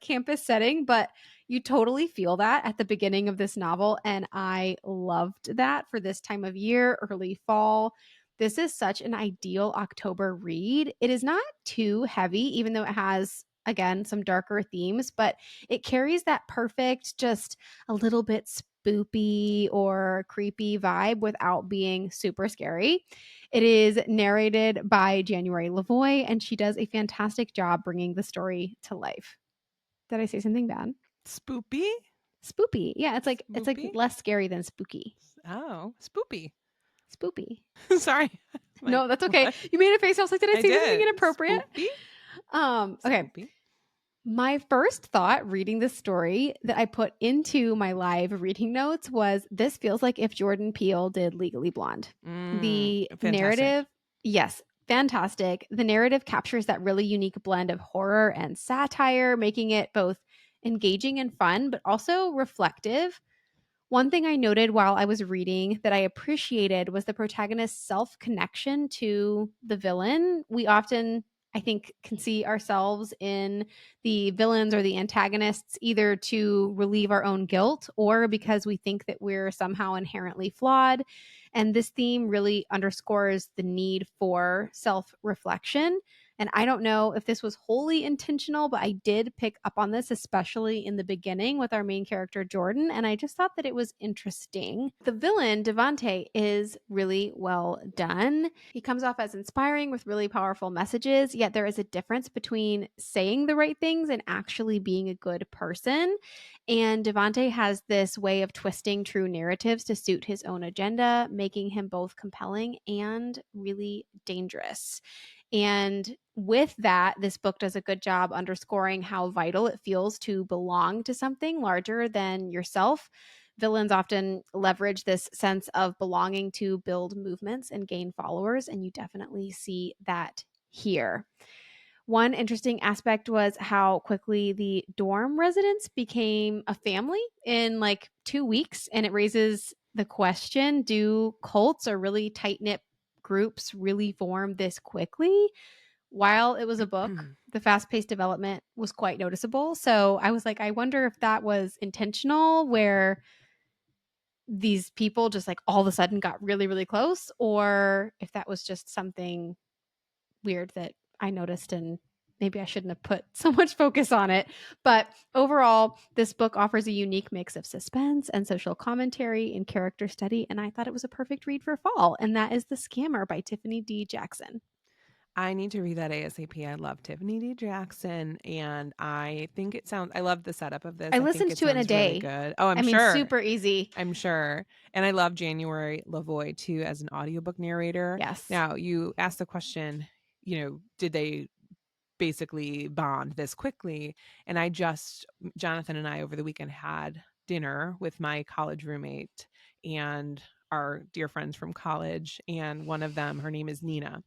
campus setting, but you totally feel that at the beginning of this novel and I loved that for this time of year, early fall. This is such an ideal October read. It is not too heavy even though it has again some darker themes, but it carries that perfect just a little bit spoopy or creepy vibe without being super scary. It is narrated by January Lavoie, and she does a fantastic job bringing the story to life. Did I say something bad? Spoopy? Spoopy. Yeah, it's like Spoopy? less scary than spooky. Oh, spoopy. Spoopy. Sorry. Like, No, that's okay. what? You made a face. I was like, did I I say something did. inappropriate? Spoopy? Okay. Spoopy. My first thought reading this story that I put into my live reading notes was this feels like if Jordan Peele did Legally Blonde. The Fantastic. narrative, yes, fantastic. The narrative captures that really unique blend of horror and satire, making it both engaging and fun, but also reflective. One thing I noted while I was reading that I appreciated was the protagonist's self connection to the villain. We often, I think, can see ourselves in the villains or the antagonists either to relieve our own guilt or because we think that we're somehow inherently flawed. And this theme really underscores the need for self reflection. And I don't know if this was wholly intentional, but I did pick up on this, especially in the beginning with our main character, Jordan. And I just thought that it was interesting. The villain, Devante, is really well done. He comes off as inspiring with really powerful messages, yet there is a difference between saying the right things and actually being a good person. And Devante has this way of twisting true narratives to suit his own agenda, making him both compelling and really dangerous. And with that, this book does a good job underscoring how vital it feels to belong to something larger than yourself. Villains often leverage this sense of belonging to build movements and gain followers, and you definitely see that here. One interesting aspect was how quickly the dorm residents became a family in like 2 weeks. And it raises the question, do cults or really tight knit groups really form this quickly? While it was a book, the fast paced development was quite noticeable. So I was like, I wonder if that was intentional, where these people just like all of a sudden got really, really close, or if that was just something weird that I noticed and maybe I shouldn't have put so much focus on it. But overall, this book offers a unique mix of suspense and social commentary and character study. And I thought it was a perfect read for fall. And that is The Scammer by Tiffany D. Jackson. I need to read that ASAP. I love Tiffany D. Jackson, and I think it sounds. I love the setup of I this. I think listened it to it in a sounds really day. good. Oh, I'm I mean, sure. super easy. I'm sure. And I love January Lavoie too as an audiobook narrator. Yes. Now, you asked the question, did they basically bond this quickly? And Jonathan and I over the weekend had dinner with my college roommate and our dear friends from college. And one of them, her name is Nina.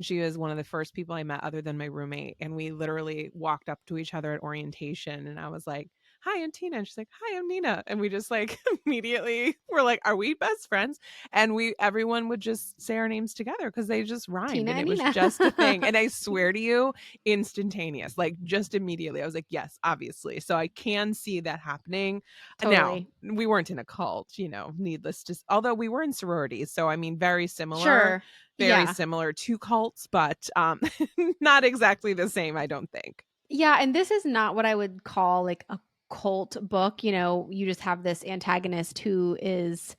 She was one of the first people I met other than my roommate. And we literally walked up to each other at orientation. And I was like, hi, I'm Tina. And she's like, hi, I'm Nina. And we just like immediately were like, are we best friends? And everyone would just say our names together because they just rhymed Tina and and it was Nina. just a thing. And I swear to you, instantaneous, like just immediately. I was like, yes, obviously. So I can see that happening. Now, Totally. we weren't in a cult, needless to, although we were in sororities. So I mean, Sure. very Yeah. similar to cults, but not exactly the same, I don't think. Yeah. And this is not what I would call like a cult book. You just have this antagonist who is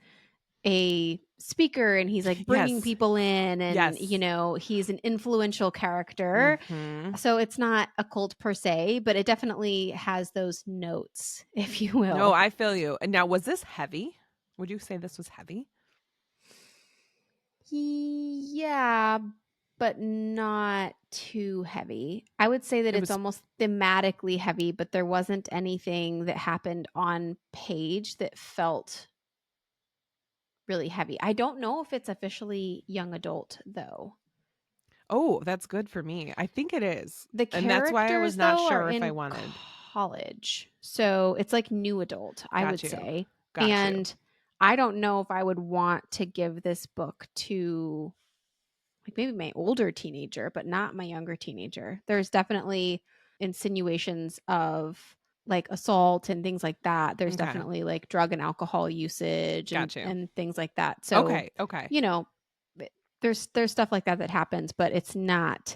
a speaker and he's like bringing Yes. people in and, Yes. he's an influential character. Hmm. So it's not a cult per se, but it definitely has those notes, if you No, will. I feel you. And now, was this heavy? Would you say this was heavy? Yeah, but not too heavy. I would say that It it's was almost thematically heavy, but there wasn't anything that happened on page that felt really heavy. I don't know if it's officially young adult though. Oh, that's good for me. I think it is. The And that's why I was characters not though are sure if I in wanted. college. So it's like new adult, I Got would you. say. Got you. And I don't know if I would want to give this book to like maybe my older teenager, but not my younger teenager. There's definitely insinuations of like assault and things like that. There's Okay. definitely like drug and alcohol usage and Got you. things like that. So, Okay. Okay. you know, there's stuff like that that happens, but it's not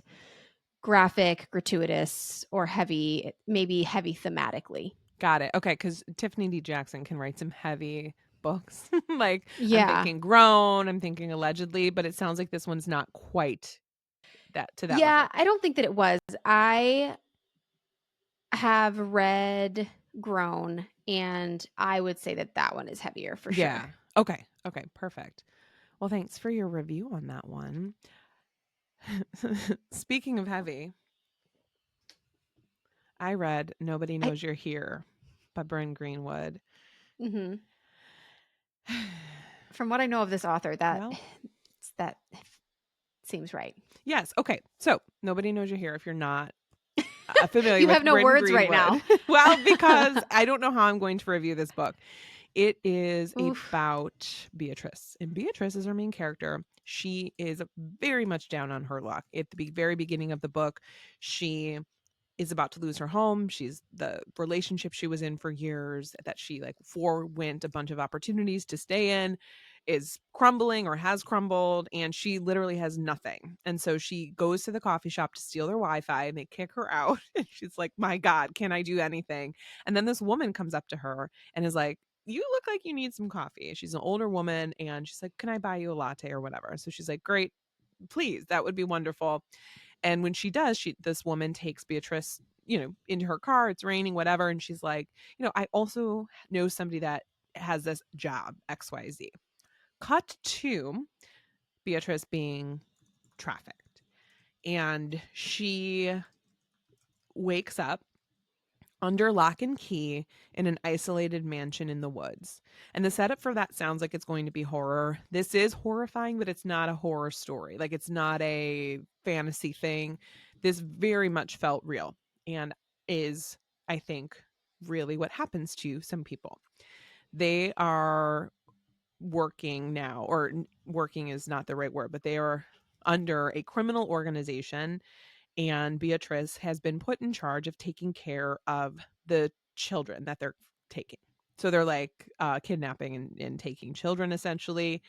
graphic, gratuitous, or heavy, maybe heavy thematically. Got it. Okay. Because Tiffany D. Jackson can write some heavy books. Like, I'm Yeah. thinking grown, I'm thinking allegedly, but it sounds like this one's not quite that Yeah, level. I don't think that it was. I have read grown, and I would say that that one is heavier for sure. Yeah. Okay. Okay. Perfect. Well, thanks for your review on that one. Speaking of heavy, I read Nobody I Knows You're Here by Bryn Greenwood. mhm. From what I know of this author, that Well, that seems right. yes. Okay. So, Nobody Knows You're Here if you're not familiar You with have no Bryn words right Greenwood. now. Well, because I don't know how I'm going to review this book. It is Oof. about Beatrice, and Beatrice is our main character. She is very much down on her luck. At the very beginning of the book, she is about to lose her home. She's the relationship she was in for years that she like forewent a bunch of opportunities to stay in is crumbling or has crumbled, and she literally has nothing. And so she goes to the coffee shop to steal their Wi-Fi, and they kick her out. And she's like, "My God, can I do anything?" And then this woman comes up to her and is like, "You look like you need some coffee." She's an older woman, and she's like, "Can I buy you a latte or whatever?" So she's like, "Great, please, that would be wonderful." And when she does, this woman takes Beatrice, into her car. It's raining, whatever, and she's like, "I also know somebody that has this job XYZ." Cut to Beatrice being trafficked, and she wakes up under lock and key in an isolated mansion in the woods. And the setup for that sounds like it's going to be horror. This is horrifying, but it's not a horror story. Like, it's not a fantasy thing. This very much felt real and is, I think, really what happens to some people. They are working now, or working is not the right word, but they are under a criminal organization, and Beatrice has been put in charge of taking care of the children that they're taking. So they're like kidnapping and taking children essentially.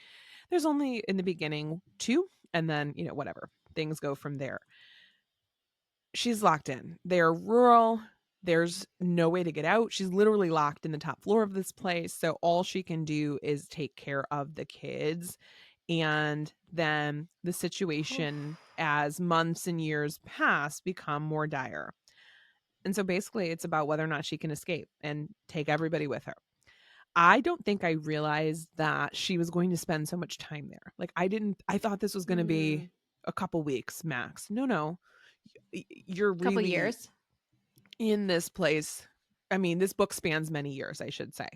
There's only in the beginning two, and then, whatever. Things go from there. She's locked in. They're rural. There's no way to get out. She's literally locked in the top floor of this place. So all she can do is take care of the kids. And then the situation, as months and years pass, become more dire. And so basically it's about whether or not she can escape and take everybody with her. I don't think I realized that she was going to spend so much time there. Like, I thought this was going to be Mm, a couple weeks max. No. You're couple really years. in this place. I mean, this book spans many years, I should say.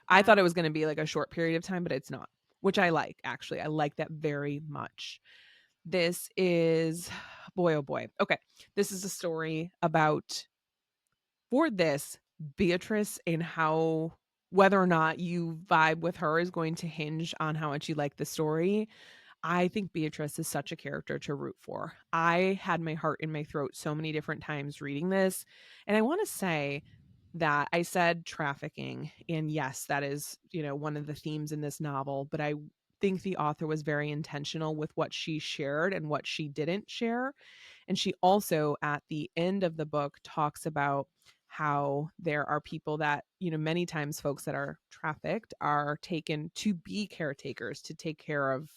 I thought it Wow. was going to be like a short period of time, but it's not, which I like, actually. I like that very much. This is, boy, oh boy. Okay. This is a story about, for this, Beatrice, and how whether or not you vibe with her is going to hinge on how much you like the story. I think Beatrice is such a character to root for. I had my heart in my throat so many different times reading this. And I want to say that I said trafficking. And yes, that is, one of the themes in this novel. But I think the author was very intentional with what she shared and what she didn't share. And she also, at the end of the book, talks about how there are people that, many times folks that are trafficked are taken to be caretakers, to take care of.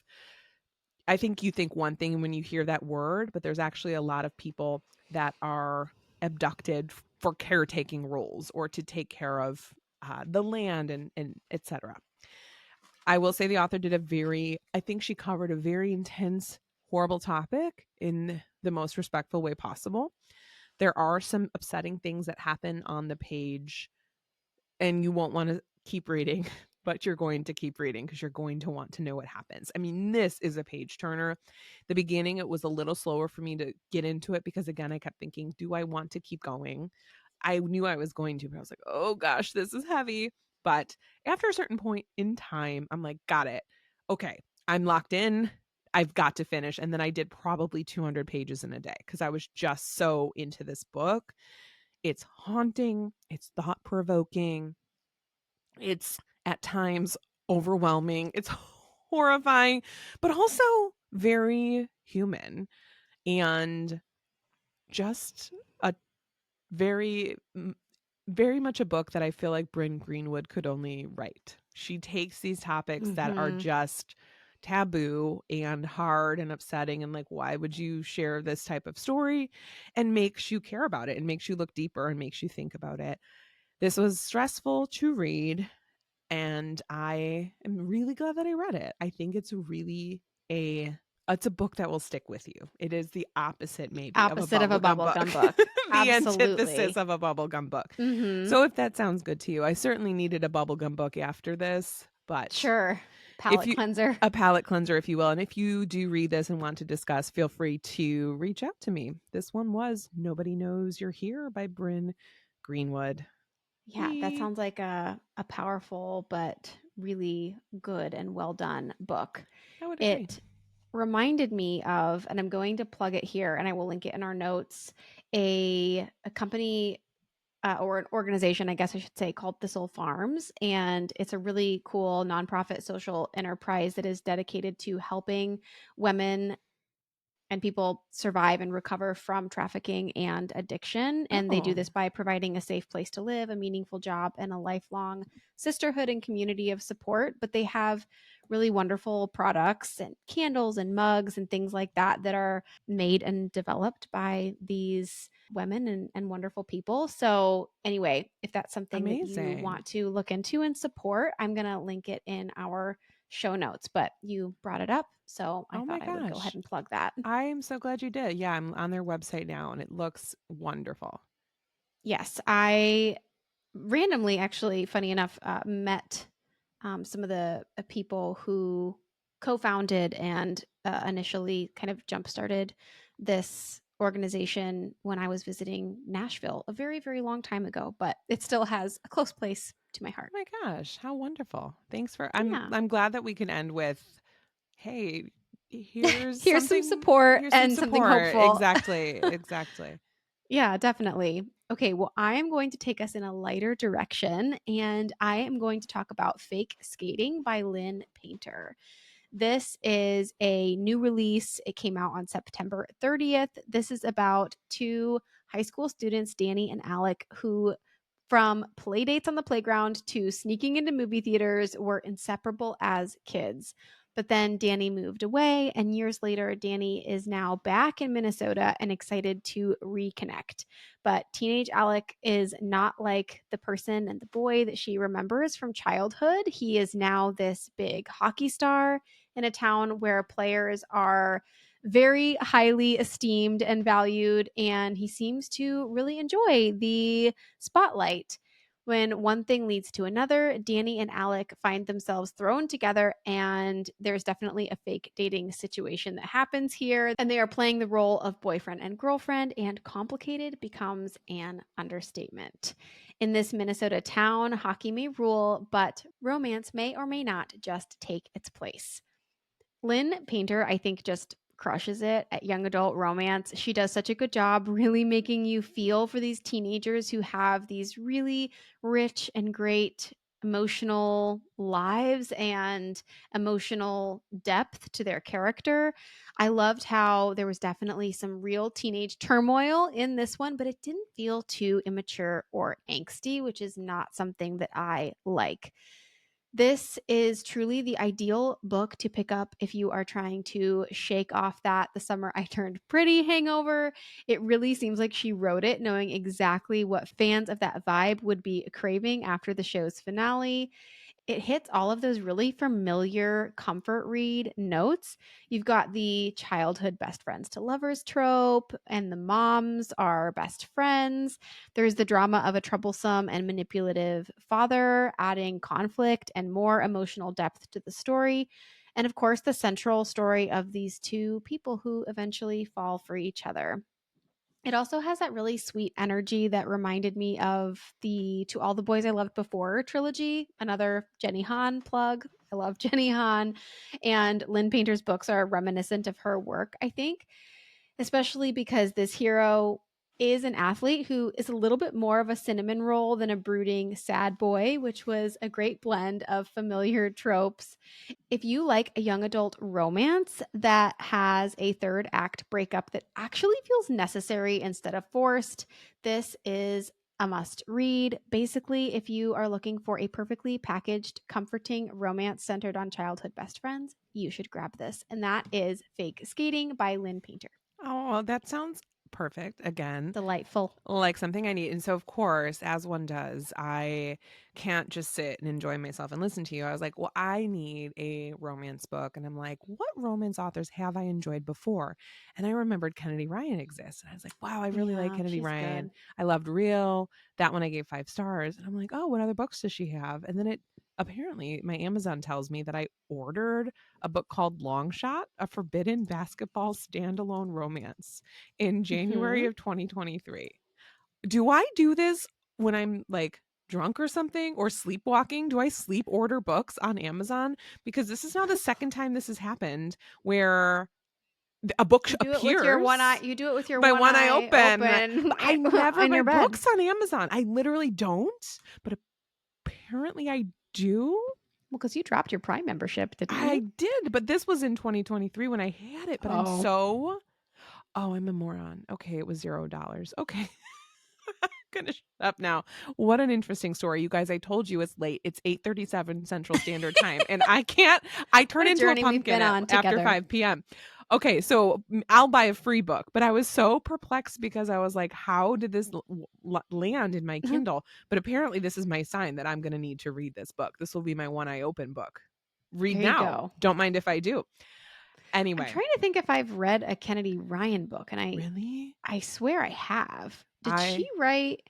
I think you think one thing when you hear that word, but there's actually a lot of people that are abducted for caretaking roles or to take care of the land and etc. I will say the author did I think she covered a very intense, horrible topic in the most respectful way possible. There are some upsetting things that happen on the page, and you won't want to keep reading, but you're going to keep reading because you're going to want to know what happens. I mean, this is a page turner. The beginning, it was a little slower for me to get into it because, again, I kept thinking, do I want to keep going? I knew I was going to, but I was like, oh gosh, this is heavy. But after a certain point in time, I'm like, got it. Okay, I'm locked in. I've got to finish. And then I did probably 200 pages in a day because I was just so into this book. It's haunting, it's thought provoking, it's at times overwhelming, it's horrifying, but also very human, and just a very, very much a book that I feel like Bryn Greenwood could only write. She takes these topics that are Mm-hmm. just taboo and hard and upsetting, and like, why would you share this type of story, and makes you care about it and makes you look deeper and makes you think about it. This was stressful to read, and I am really glad that I read it. I think it's really a it's a book that will stick with you. It is the opposite maybe of a Opposite of a bubblegum book. bubblegum book. The antithesis Absolutely. of a bubblegum book. Mhm. So if that sounds good to you, I certainly needed a bubblegum book after this, but Sure. if Palate you cleanser. a palate cleanser, if you will, and if you do read this and want to discuss, feel free to reach out to me. This one was Nobody Knows You're Here by Bryn Greenwood. Yeah, that sounds like a powerful but really good and well done book. I would agree. It reminded me of, and I'm going to plug it here and I will link it in our notes, a company or an organization, I guess I should say, called Thistle Farms. And it's a really cool nonprofit social enterprise that is dedicated to helping women and people survive and recover from trafficking and addiction. And they do Oh, this by providing a safe place to live, a meaningful job, and a lifelong sisterhood and community of support. But they have really wonderful products and candles and mugs and things like that that are made and developed by these women and wonderful people. So, anyway, if that's something that you amazing. want to look into and support, I'm going to link it in our show notes, but you brought it up, so I Oh my thought I would go ahead gosh. and plug that. I am so glad you did. Yeah, I'm on their website now and it looks wonderful. Yes, I randomly, actually, funny enough, met some of the people who co-founded and initially kind of jump-started this organization when I was visiting Nashville a very, very long time ago, but it still has a close place to my Oh heart. my gosh, how wonderful. Thanks for Yeah. I'm glad that we can end with, hey, Here's some support here's some and something support. hopeful. Exactly. Exactly. Yeah, definitely. Okay, well, I am going to take us in a lighter direction and I am going to talk about Fake Skating by Lynn Painter. This is a new release. It came out on September 30th. This is about two high school students, Danny and Alec, who from play dates on the playground to sneaking into movie theaters were inseparable as kids. But then Danny moved away, and years later, Danny is now back in Minnesota and excited to reconnect. But teenage Alec is not like the person and the boy that she remembers from childhood. He is now this big hockey star in a town where players are very highly esteemed and valued, and he seems to really enjoy the spotlight. When one thing leads to another, Danny and Alec find themselves thrown together, and there's definitely a fake dating situation that happens here. And they are playing the role of boyfriend and girlfriend, and complicated becomes an understatement. In this Minnesota town, hockey may rule, but romance may or may not just take its place. Lynn Painter, I think, just crushes it at young adult romance. She does such a good job really making you feel for these teenagers who have these really rich and great emotional lives and emotional depth to their character. I loved how there was definitely some real teenage turmoil in this one, but it didn't feel too immature or angsty, which is not something that I like. This is truly the ideal book to pick up if you are trying to shake off that the summer I turned pretty hangover. It really seems like she wrote it knowing exactly what fans of that vibe would be craving after the show's finale. It hits all of those really familiar comfort read notes. You've got the childhood best friends to lovers trope, and the moms are best friends. There's the drama of a troublesome and manipulative father, adding conflict and more emotional depth to the story. And of course, the central story of these two people who eventually fall for each other. It also has that really sweet energy that reminded me of the To All the Boys I Loved Before trilogy, another Jenny Han plug. I love Jenny Han. And Lynn Painter's books are reminiscent of her work, I think, especially because this hero is an athlete who is a little bit more of a cinnamon roll than a brooding sad boy, which was a great blend of familiar tropes. If you like a young adult romance that has a third act breakup that actually feels necessary instead of forced, this is a must read. Basically, if you are looking for a perfectly packaged, comforting romance centered on childhood best friends, you should grab this. And that is Fake Skating by Lynn Painter. Oh, that sounds Perfect. Again, Delightful. like something I need. And so, of course, as one does, I can't just sit and enjoy myself and listen to you. I was like, well, I need a romance book. And I'm like, what romance authors have I enjoyed before? And I remembered Kennedy Ryan exists. And I was like, wow, I really like Yeah, Kennedy she's Ryan. good. I loved Real. That one I gave 5 stars. And I'm like, oh, what other books does she have? And then apparently my Amazon tells me that I ordered a book called Long Shot, a forbidden basketball standalone romance in January Mhm. of 2023. Do I do this when I'm like drunk or something or sleepwalking? Do I sleep order books on Amazon? Because this is now the second time this has happened where a book You do it with your one eye appears you do it with your by one one eye eye open. open But I never in buy your bed. books on Amazon. I literally don't, but apparently I do. Well, because you dropped your Prime membership, didn't I you? did, but this was in 2023 when I had it. But Oh. I'm a moron. Okay, it was $0. Okay. Gonna shut up now. What an interesting story. You guys, I told you it's late. It's 8:37 Central Standard Time. And I turn What a into a journey we've pumpkin been on after together. 5 p.m. Okay, so I'll buy a free book, but I was so perplexed because I was like, how did this land in my Kindle? But apparently this is my sign that I'm gonna need to read this book. This will be my one eye open book. Read There you now. go. Don't mind if I do. I'm Anyway, trying to think if I've read a Kennedy Ryan book, and really? I swear I have. Did she I write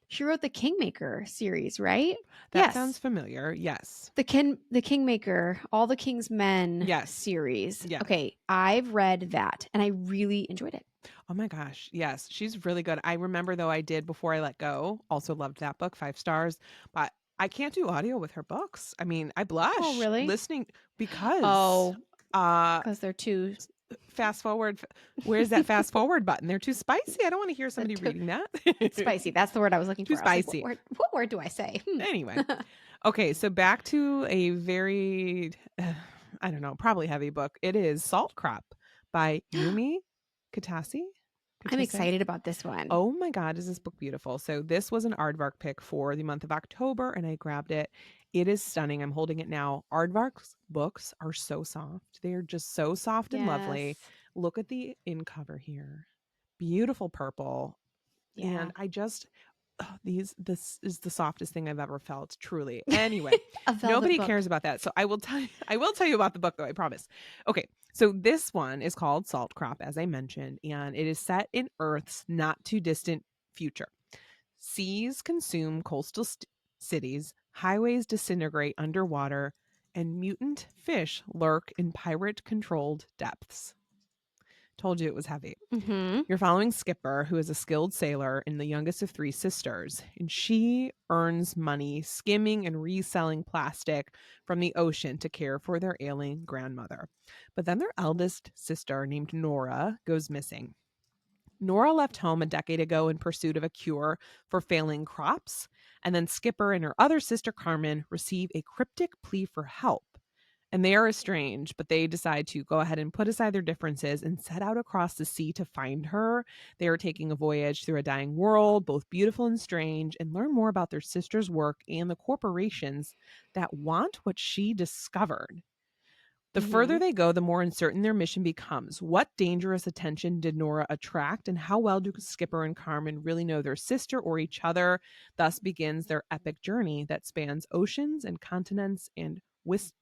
she wrote the Kingmaker series, right? That sounds Yes. familiar. Yes. The Kingmaker, All the King's Men Yes. series. Yes. Okay, I've read that and I really enjoyed it. Oh my gosh. Yes. She's really good. I remember though I did Before I Let Go. Also loved that book, 5 stars. But I can't do audio with her books. I mean, I Oh, blush really? listening because Oh, uh because they're too fast forward. Where's that fast forward button? They're too spicy. I don't want to hear they're somebody too reading that. spicy. That's the word I was looking Too for. I was like, spicy. what word do I say? Anyway. Okay, so back to a very I don't know, probably heavy book. It is Salt Crop by Yumi Kitase. I'm Kitase. excited about this one. Oh my God, is this book beautiful? So this was an Aardvark pick for the month of October, and I grabbed it. It is stunning. I'm holding it now. Aardvark's books are so soft. They are just so soft and lovely. Yes. Look at the in cover here. Beautiful purple. Yeah. And this is the softest thing I've ever felt, truly. Anyway, A velvet nobody book. cares about that. So I will tell you about the book though, I promise. Okay. So this one is called Salt Crop, as I mentioned, and it is set in Earth's not too distant future. Seas consume coastal cities, highways disintegrate underwater, and mutant fish lurk in pirate controlled depths. Told you it was heavy. Mm-hmm. You're following Skipper, who is a skilled sailor and the youngest of 3 sisters, and she earns money skimming and reselling plastic from the ocean to care for their ailing grandmother. But then their eldest sister, named Nora, goes missing. Nora left home a decade ago in pursuit of a cure for failing crops, and then Skipper and her other sister Carmen receive a cryptic plea for help. And they are estranged, but they decide to go ahead and put aside their differences and set out across the sea to find her. They are taking a voyage through a dying world, both beautiful and strange, and learn more about their sister's work and the corporations that want what she discovered. The Mm-hmm. further they go, the more uncertain their mission becomes. What dangerous attention did Nora attract, and how well do Skipper and Carmen really know their sister or each other? Thus begins their epic journey that spans oceans and continents, and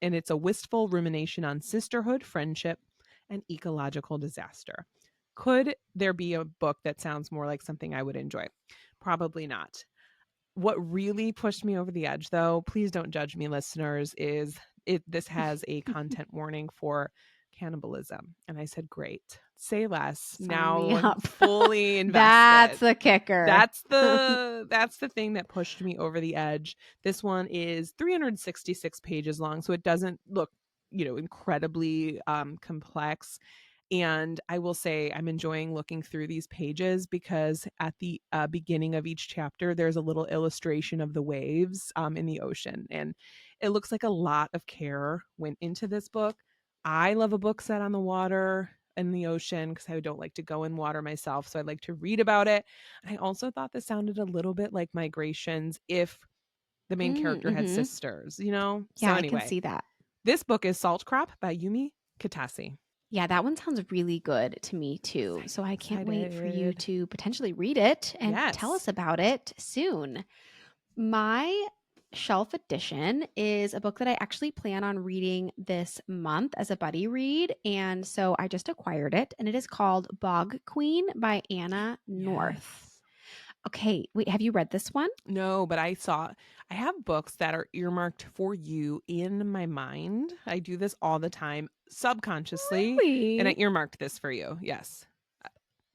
it's a wistful rumination on sisterhood, friendship, and ecological disaster. Could there be a book that sounds more like something I would enjoy? Probably not. What really pushed me over the edge, though, please don't judge me, listeners, is this has a content warning for cannibalism. And I said, great, say less. Sign me Now I'm up. fully That's invested. the kicker. That's the thing that pushed me over the edge. This one is 366 pages long, so it doesn't look, incredibly complex. And I will say I'm enjoying looking through these pages because at the beginning of each chapter, there's a little illustration of the waves in the ocean. And it looks like a lot of care went into this book. I love a book set on the water and the ocean because I don't like to go in water myself. So I like to read about it. And I also thought this sounded a little bit like Migrations if the main character had Mm-hmm. sisters, you know? So Yeah, I can anyway, see that. this book is Salt Crop by Yumi Kitase. Yeah, that one sounds really good to me too. So I can't wait for you Excited. to potentially read it and tell Yes. us about it soon. My shelf edition is a book that I actually plan on reading this month as a buddy read. And so I just acquired it, and it is called Bog Queen by Anna North. Yes. Okay, wait, have you read this one? No, but I have books that are earmarked for you in my mind. I do this all the time subconsciously, and I Really? earmarked this for you. Yes.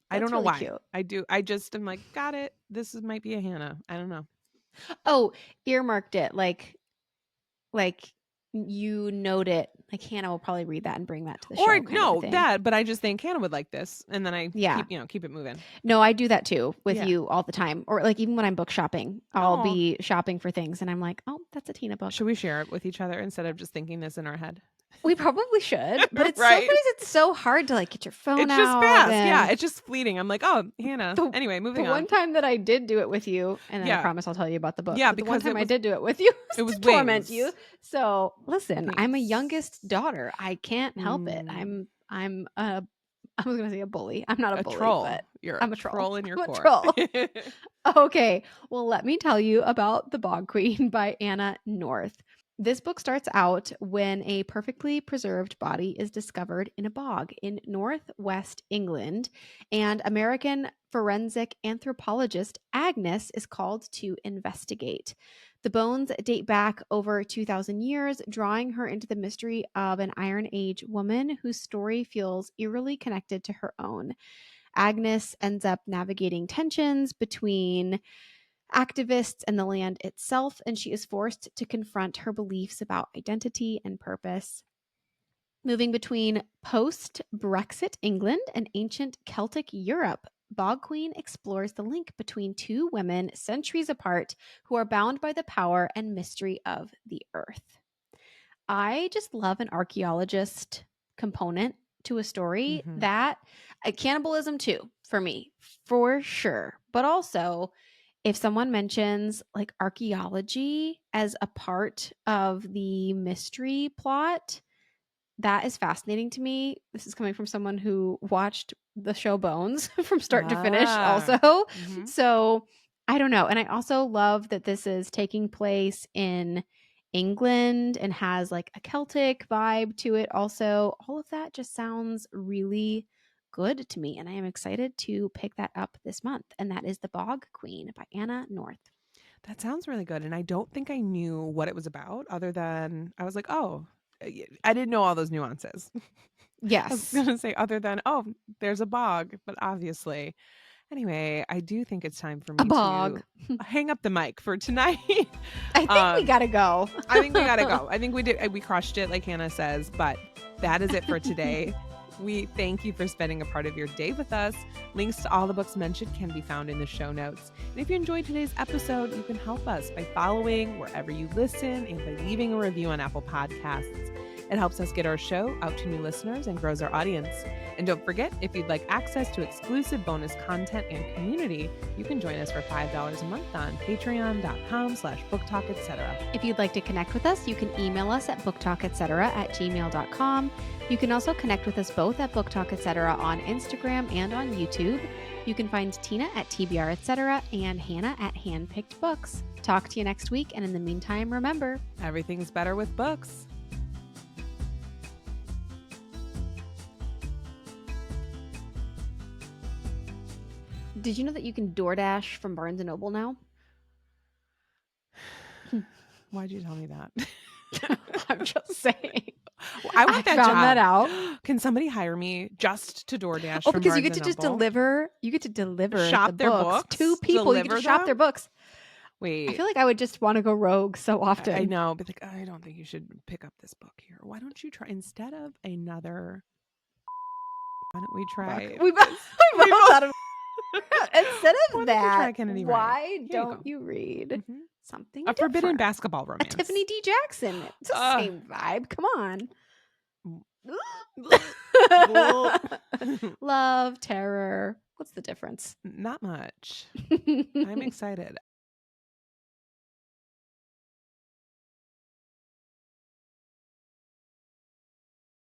I don't That's know really why. cute. I do. I just am like, got it. Might be a Hannah. I don't know. Oh, earmarked it like you note it. Like Hannah will probably read that and bring that to the Or show kind of a no, thing. that, but I just think Hannah would like this. And then I Yeah. keep it moving. No, I do that too with Yeah. you all the time. Or like even when I'm book shopping, I'll Oh. be shopping for things and I'm like, oh, that's a Tina book. Should we share it with each other instead of just thinking this in our head? We probably should, but it's Right. sometimes it's so hard to like get your phone It's just out. fast. Yeah. And It's just fleeting. I'm like, oh, Hannah. the, Anyway, the moving one on. time that I did do it with you, and then I Yeah. promise I'll tell you about the book. Yeah, But the one because time I did do it with you it was was to torment wings. you. So listen, I'm a Thanks. youngest daughter. I can't help it. I'm a I was gonna say a bully. I'm not a bully, troll. but You're I'm a a troll. troll in your I'm a core. troll. Okay, well, let me tell you about The Bog Queen by Anna North. This book starts out when a perfectly preserved body is discovered in a bog in northwest England, and American forensic anthropologist Agnes is called to investigate. The bones date back over 2,000 years, drawing her into the mystery of an Iron Age woman whose story feels eerily connected to her own. Agnes ends up navigating tensions between activists and the land itself, and she is forced to confront her beliefs about identity and purpose. Moving between post Brexit England and ancient Celtic Europe, Bog Queen explores the link between two women centuries apart who are bound by the power and mystery of the earth. I just love an archaeologist component to a story that cannibalism too, for me, for sure. But also, if someone mentions like archaeology as a part of the mystery plot, that is fascinating to me. This is coming from someone who watched the show Bones from start to finish, also. So I don't know. And I also love that this is taking place in England and has like a Celtic vibe to it, also. All of that just sounds really good to me. And I am excited to pick that up this month. And that is The Bog Queen by Anna North. That sounds really good. And I don't think I knew what it was about other than I was like, oh, I didn't know all those nuances. I was Yes. going to say other than, oh, there's a bog, but obviously. Anyway, I do think it's time for me A bog. to hang up the mic for tonight. I think we gotta go. I think we gotta go. I think we did. We crushed it, like Hannah says. But that is it for today. We thank you for spending a part of your day with us. Links to all the books mentioned can be found in the show notes. And if you enjoyed today's episode, you can help us by following wherever you listen and by leaving a review on Apple Podcasts. It helps us get our show out to new listeners and grows our audience. And don't forget, if you'd like access to exclusive bonus content and community, you can join us for $5 a month on patreon.com/booktalk.etc. If you'd like to connect with us, you can email us at booktalk.etc@gmail.com. You can also connect with us both at Booktalk Etc. on Instagram and on YouTube. You can find Tina at TBR Etc. and Hannah at Handpicked Books. Talk to you next week, and in the meantime, remember, everything's better with books. Did you know that you can DoorDash from Barnes & Noble now? Why'd you tell me that? I'm just saying. Well, I want that found job. that out. Can somebody hire me just to DoorDash? Oh, from because you Barnes get to and just Noble? deliver. You get to deliver Shop the their books to books? people. You get to Deliver shop them? their books. Wait. I feel like I would just want to go rogue so often. I know, but like, I don't think you should pick up this book here. Why don't you try instead of another? Why don't we try? We both thought of instead of that. Why don't you read something a different? forbidden basketball A romance? Tiffany D. Jackson. It's the same vibe. Come on. Love, terror. What's the difference? Not much. I'm excited.